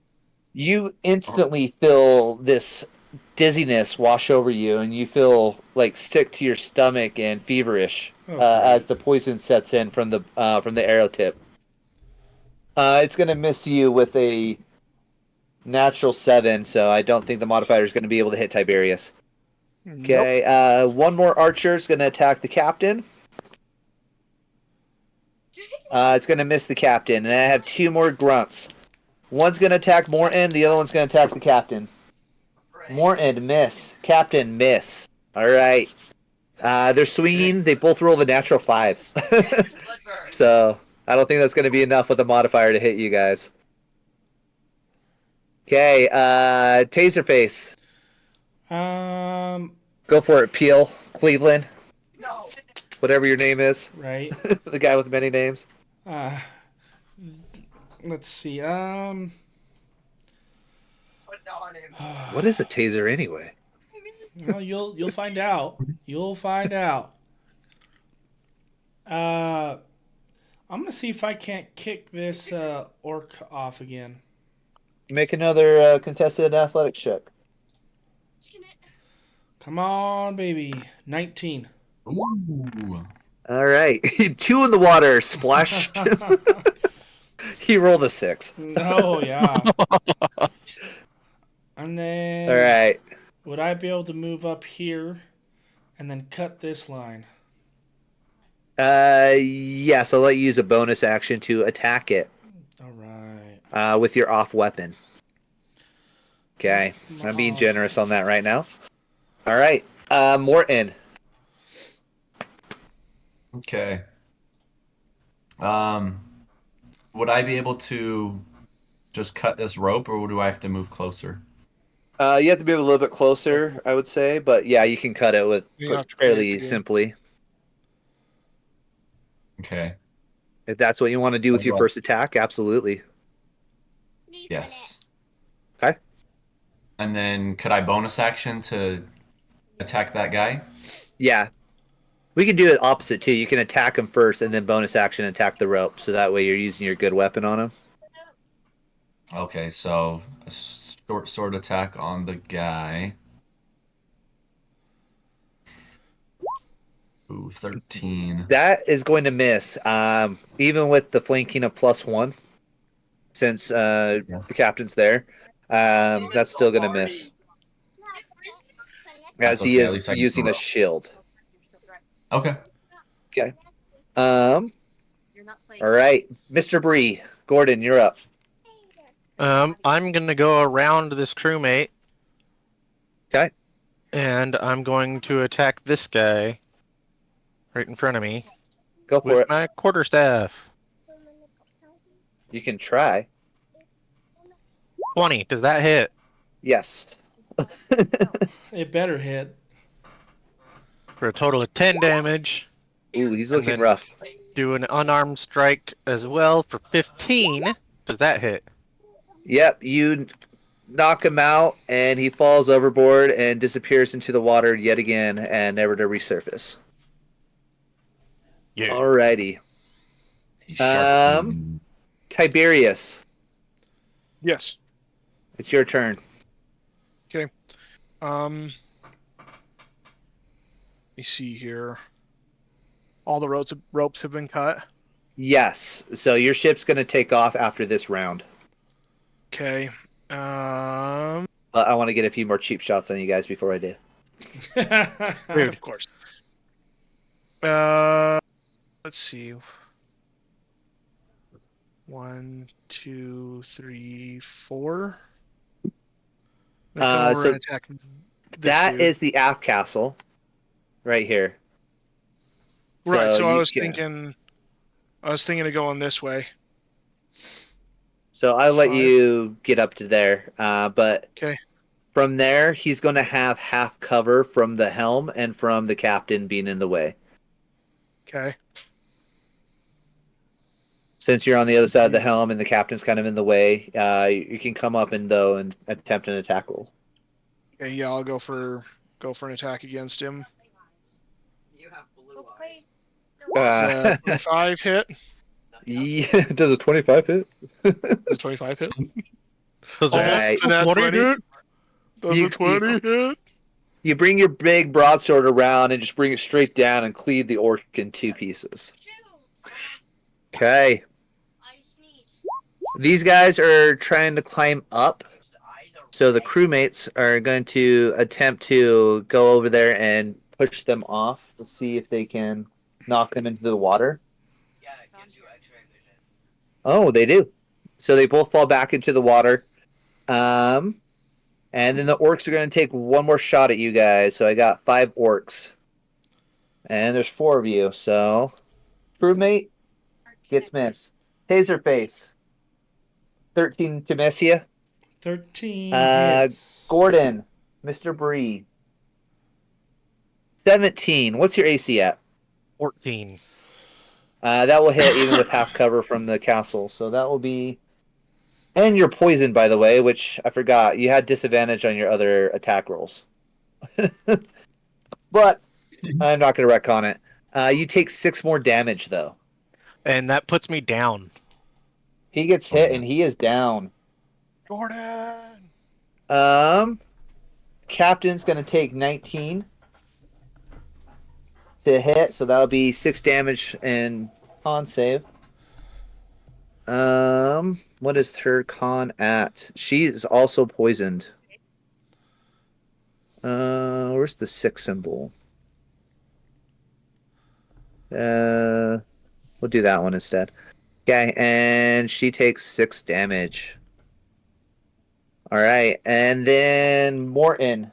You instantly feel this dizziness wash over you, and you feel like sick to your stomach and feverish Oh, as great. the poison sets in from the arrow tip. It's going to miss you with a natural 7, so I don't think the modifier is going to be able to hit Tiberius. Okay, one more archer is going to attack the captain. It's going to miss the captain, and I have 2 more grunts. One's going to attack Morton, the other one's going to attack the captain. Morton, miss. Captain, miss. All right. They're swinging. They both roll the natural 5. So I don't think that's going to be enough with a modifier to hit you guys. Okay, Taserface. Go for it, Peel. Cleveland. Whatever your name is. Right. The guy with many names. Let's see. What is a taser anyway? Well, you'll find out. You'll find out. I'm gonna see if I can't kick this orc off again. Make another contested athletics check. Come on, baby. 19. Ooh. All right. 2 in the water. Splash. He rolled a 6. No, yeah. And then All right. would I be able to move up here and then cut this line? Yes, I'll let you use a bonus action to attack it All right. with your off weapon. Okay. I'm being generous on that right now. All right. Morton. Okay. Would I be able to just cut this rope, or do I have to move closer? You have to be a little bit closer, I would say, but yeah, you can cut it with You have to fairly connect again. simply. Okay. If that's what you want to do with your Well. first attack, absolutely. Yes. Okay. And then could I bonus action to attack that guy? Yeah. We can do it opposite too. You can attack him first and then bonus action attack the rope, so that way you're using your good weapon on him. Okay, so a short sword attack on the guy. Ooh, 13. That is going to miss, even with the flanking of +1, since the captain's there. That's still going to miss, as That's he okay, at is least I can using throw a it. shield. Okay. Okay. You're not playing. All right, Mr. Bree, Gordon, you're up. I'm gonna go around this crewmate. Okay. And I'm going to attack this guy right in front of me Go for with it. my quarterstaff. You can try. 20. Does that hit? Yes. It better hit. For a total of 10 damage. Ooh, he's And looking then- rough. Do an unarmed strike as well for 15. Does that hit? Yep, you knock him out, and he falls overboard and disappears into the water yet again, and never to resurface. Yeah. Alrighty. He's sharp. Tiberius, Yes. it's your turn. Let me see here. All the ropes have been cut. Yes, so your ship's going to take off after this round. Okay. But I want to get a few more cheap shots on you guys before I do. Of course. Let's see. 1, 2, 3, 4. They come over so and attack this that dude. is the aft castle, right here. Right, so I you was can- thinking of going this way. So I'll let 5. you get up to there, but Okay. from there he's going to have half cover from the helm and from the captain being in the way. Okay. Since you're on the other side of the helm and the captain's kind of in the way, you can come up and attempt an attack roll. Okay, yeah, I'll go for an attack against him. You have blue Go eyes. play. 25 hit. Yeah, does a 25 hit? Does 25 hit? Those are Alright. Does a 20 hit? Does You- a 20 hit? You bring your big broadsword around and just bring it straight down and cleave the orc in 2 pieces. Okay. I sneeze. These guys are trying to climb up, His eyes are so the red. crewmates are going to attempt to go over there and push them off. Let's see if they can knock them into the water. Yeah, it gives you X-ray vision. Oh, they do. So they both fall back into the water. And then the orcs are going to take one more shot at you guys. So I got 5 orcs. And there's 4 of you. So crewmate gets missed. Taserface. 13 to miss you. 13 Uh, hits. Gordon. Mr. Bree. 17. What's your AC at? 14. That will hit even with half cover from the castle. So that will be... And you're poisoned, by the way, which I forgot. You had disadvantage on your other attack rolls. But I'm not going to retcon it. You take 6 more damage, though. And that puts me down. He gets hit, and he is down. Jordan! Captain's going to take 19 to hit, so that'll be 6 damage and con save. What is her con at? She is also poisoned. Where's the 6 symbol? We'll do that one instead. Okay, and she takes 6 damage. All right, and then Morton.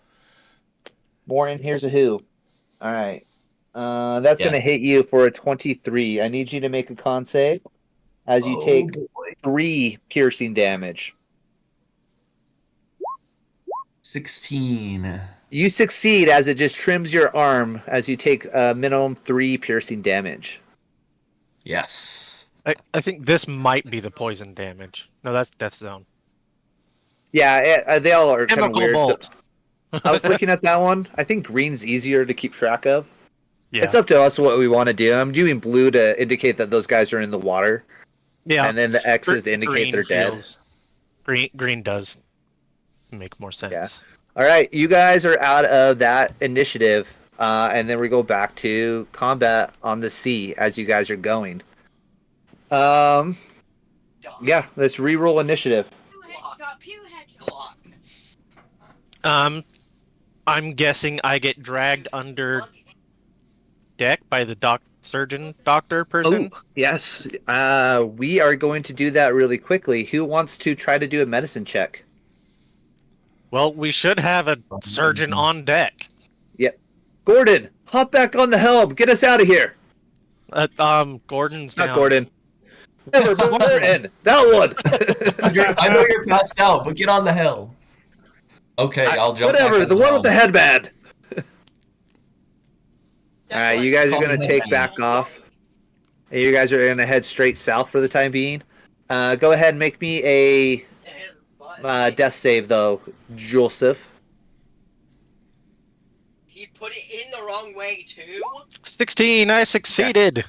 Morton, here's a who. All right. That's going to Yes. hit you for a 23. I need you to make a con save as you take 3 piercing damage. 16. You succeed as it just trims your arm as you take a minimum 3 piercing damage. Yes. I think this might be the poison damage. No, that's Death Zone. Yeah, they all are kind of Chemical weird. So bolt. I was looking at that one. I think green's easier to keep track of. Yeah. It's up to us what we want to do. I'm doing blue to indicate that those guys are in the water, Yeah. and then the X is to indicate they're dead. Green does make more sense. Yeah. All right, you guys are out of that initiative, and then we go back to combat on the sea as you guys are going. Yeah, let's re-roll initiative. Pew headshot, pew headshot. I'm guessing I get dragged under deck by the surgeon doctor person. Oh, yes. We are going to do that really quickly. Who wants to try to do a medicine check? Well, we should have a surgeon on deck. Gordon, hop back on the helm. Get us out of here. Gordon's Not down. Gordon. Never Martin. That one. I know you're passed out, but get on the hill. Okay, I'll jump. Whatever. back The on one with the helm. headband. All right, you guys are Call going me to take headband. back off. And you guys are going to head straight south for the time being. Go ahead and make me a death save, though, Joseph. He put it in the wrong way too. 16. I succeeded.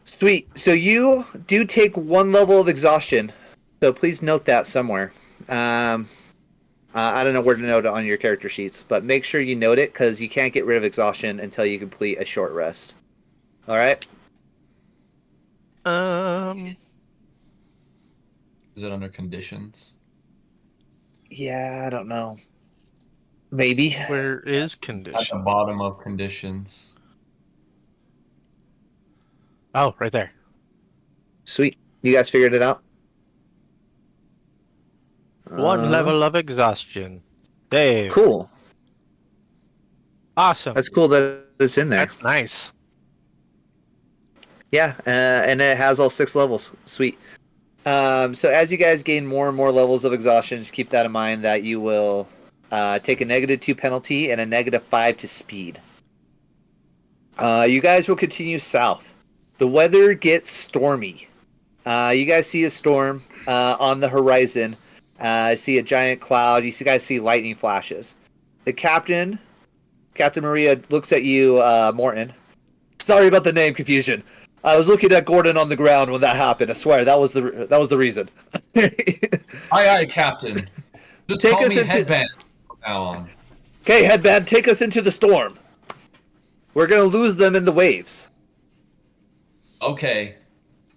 Sweet. So you do take 1 level of exhaustion. So please note that somewhere. I don't know where to note it on your character sheets, but make sure you note it because you can't get rid of exhaustion until you complete a short rest. All right. Is it under conditions? Yeah, I don't know. Maybe. Where is At condition? the bottom of conditions. Oh, right there. Sweet. You guys figured it out? One level of exhaustion. Dave. Cool. Awesome. That's cool that it's in there. That's nice. Yeah, and it has all 6 levels. Sweet. So as you guys gain more and more levels of exhaustion, just keep that in mind that you will take a -2 penalty and a -5 to speed. You guys will continue south. The weather gets stormy. You guys see a storm on the horizon. See a giant cloud. You guys see lightning flashes. The Captain Maria, looks at you, Morton. Sorry about the name confusion. I was looking at Gordon on the ground when that happened. I swear that was the reason. Aye, Captain. Just Take call us me into- Headband from now on. Okay, Headband, take us into the storm. We're gonna lose them in the waves. Okay.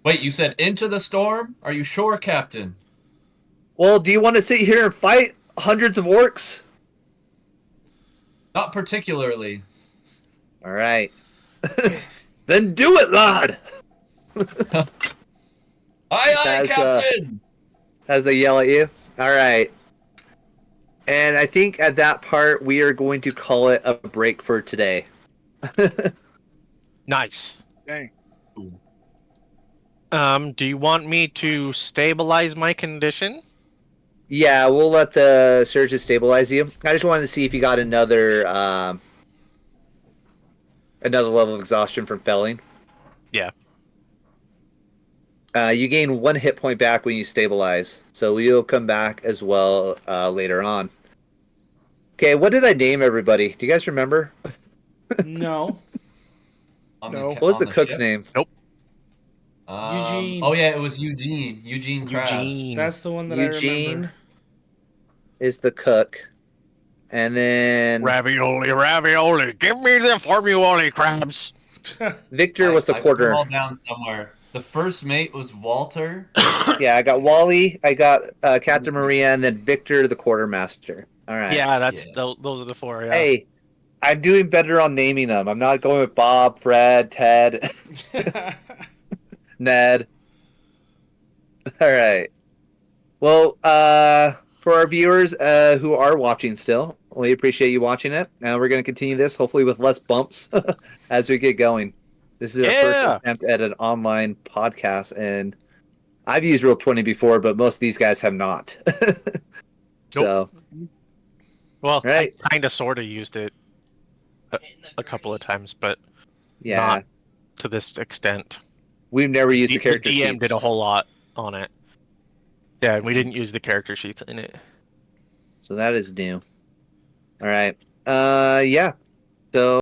Wait, you said into the storm? Are you sure, Captain? Well, do you want to sit here and fight hundreds of orcs? Not particularly. All right. Then do it, lad. Aye, As, Captain! As they yell at you. All right. And I think at that part we are going to call it a break for today. Nice. Dang. Do you want me to stabilize my condition? Yeah, we'll let the surges stabilize you. I just wanted to see if you got another level of exhaustion from felling. Yeah. You gain 1 hit point back when you stabilize, so you'll come back as well later on. Okay, what did I name everybody? Do you guys remember? No. No. What was on the cook's ship? name? Eugene. Oh, yeah, it was Eugene. Eugene Krabs. Eugene. That's the one that I Eugene remember. is the cook. And then Ravioli. Give me the formula crabs. Victor was the I put quarter. them all down somewhere. The first mate was Walter. Yeah, I got Wally, I got Captain Maria, and then Victor the quartermaster. All right. Yeah, that's Yeah. those are the 4. Yeah. Hey, I'm doing better on naming them. I'm not going with Bob, Fred, Ted, Ned. All right. Well, for our viewers who are watching still, we appreciate you watching it. And we're going to continue this, hopefully with less bumps as we get going. This is our Yeah. first attempt at an online podcast, and I've used Roll20 before, but most of these guys have not. So, Well, Right. I kind of sort of used it a couple of times, but yeah, not to this extent. we've never used the character DM sheets. did a whole lot on it. Yeah, and we didn't use the character sheets in it. So that is new. All right. Yeah. So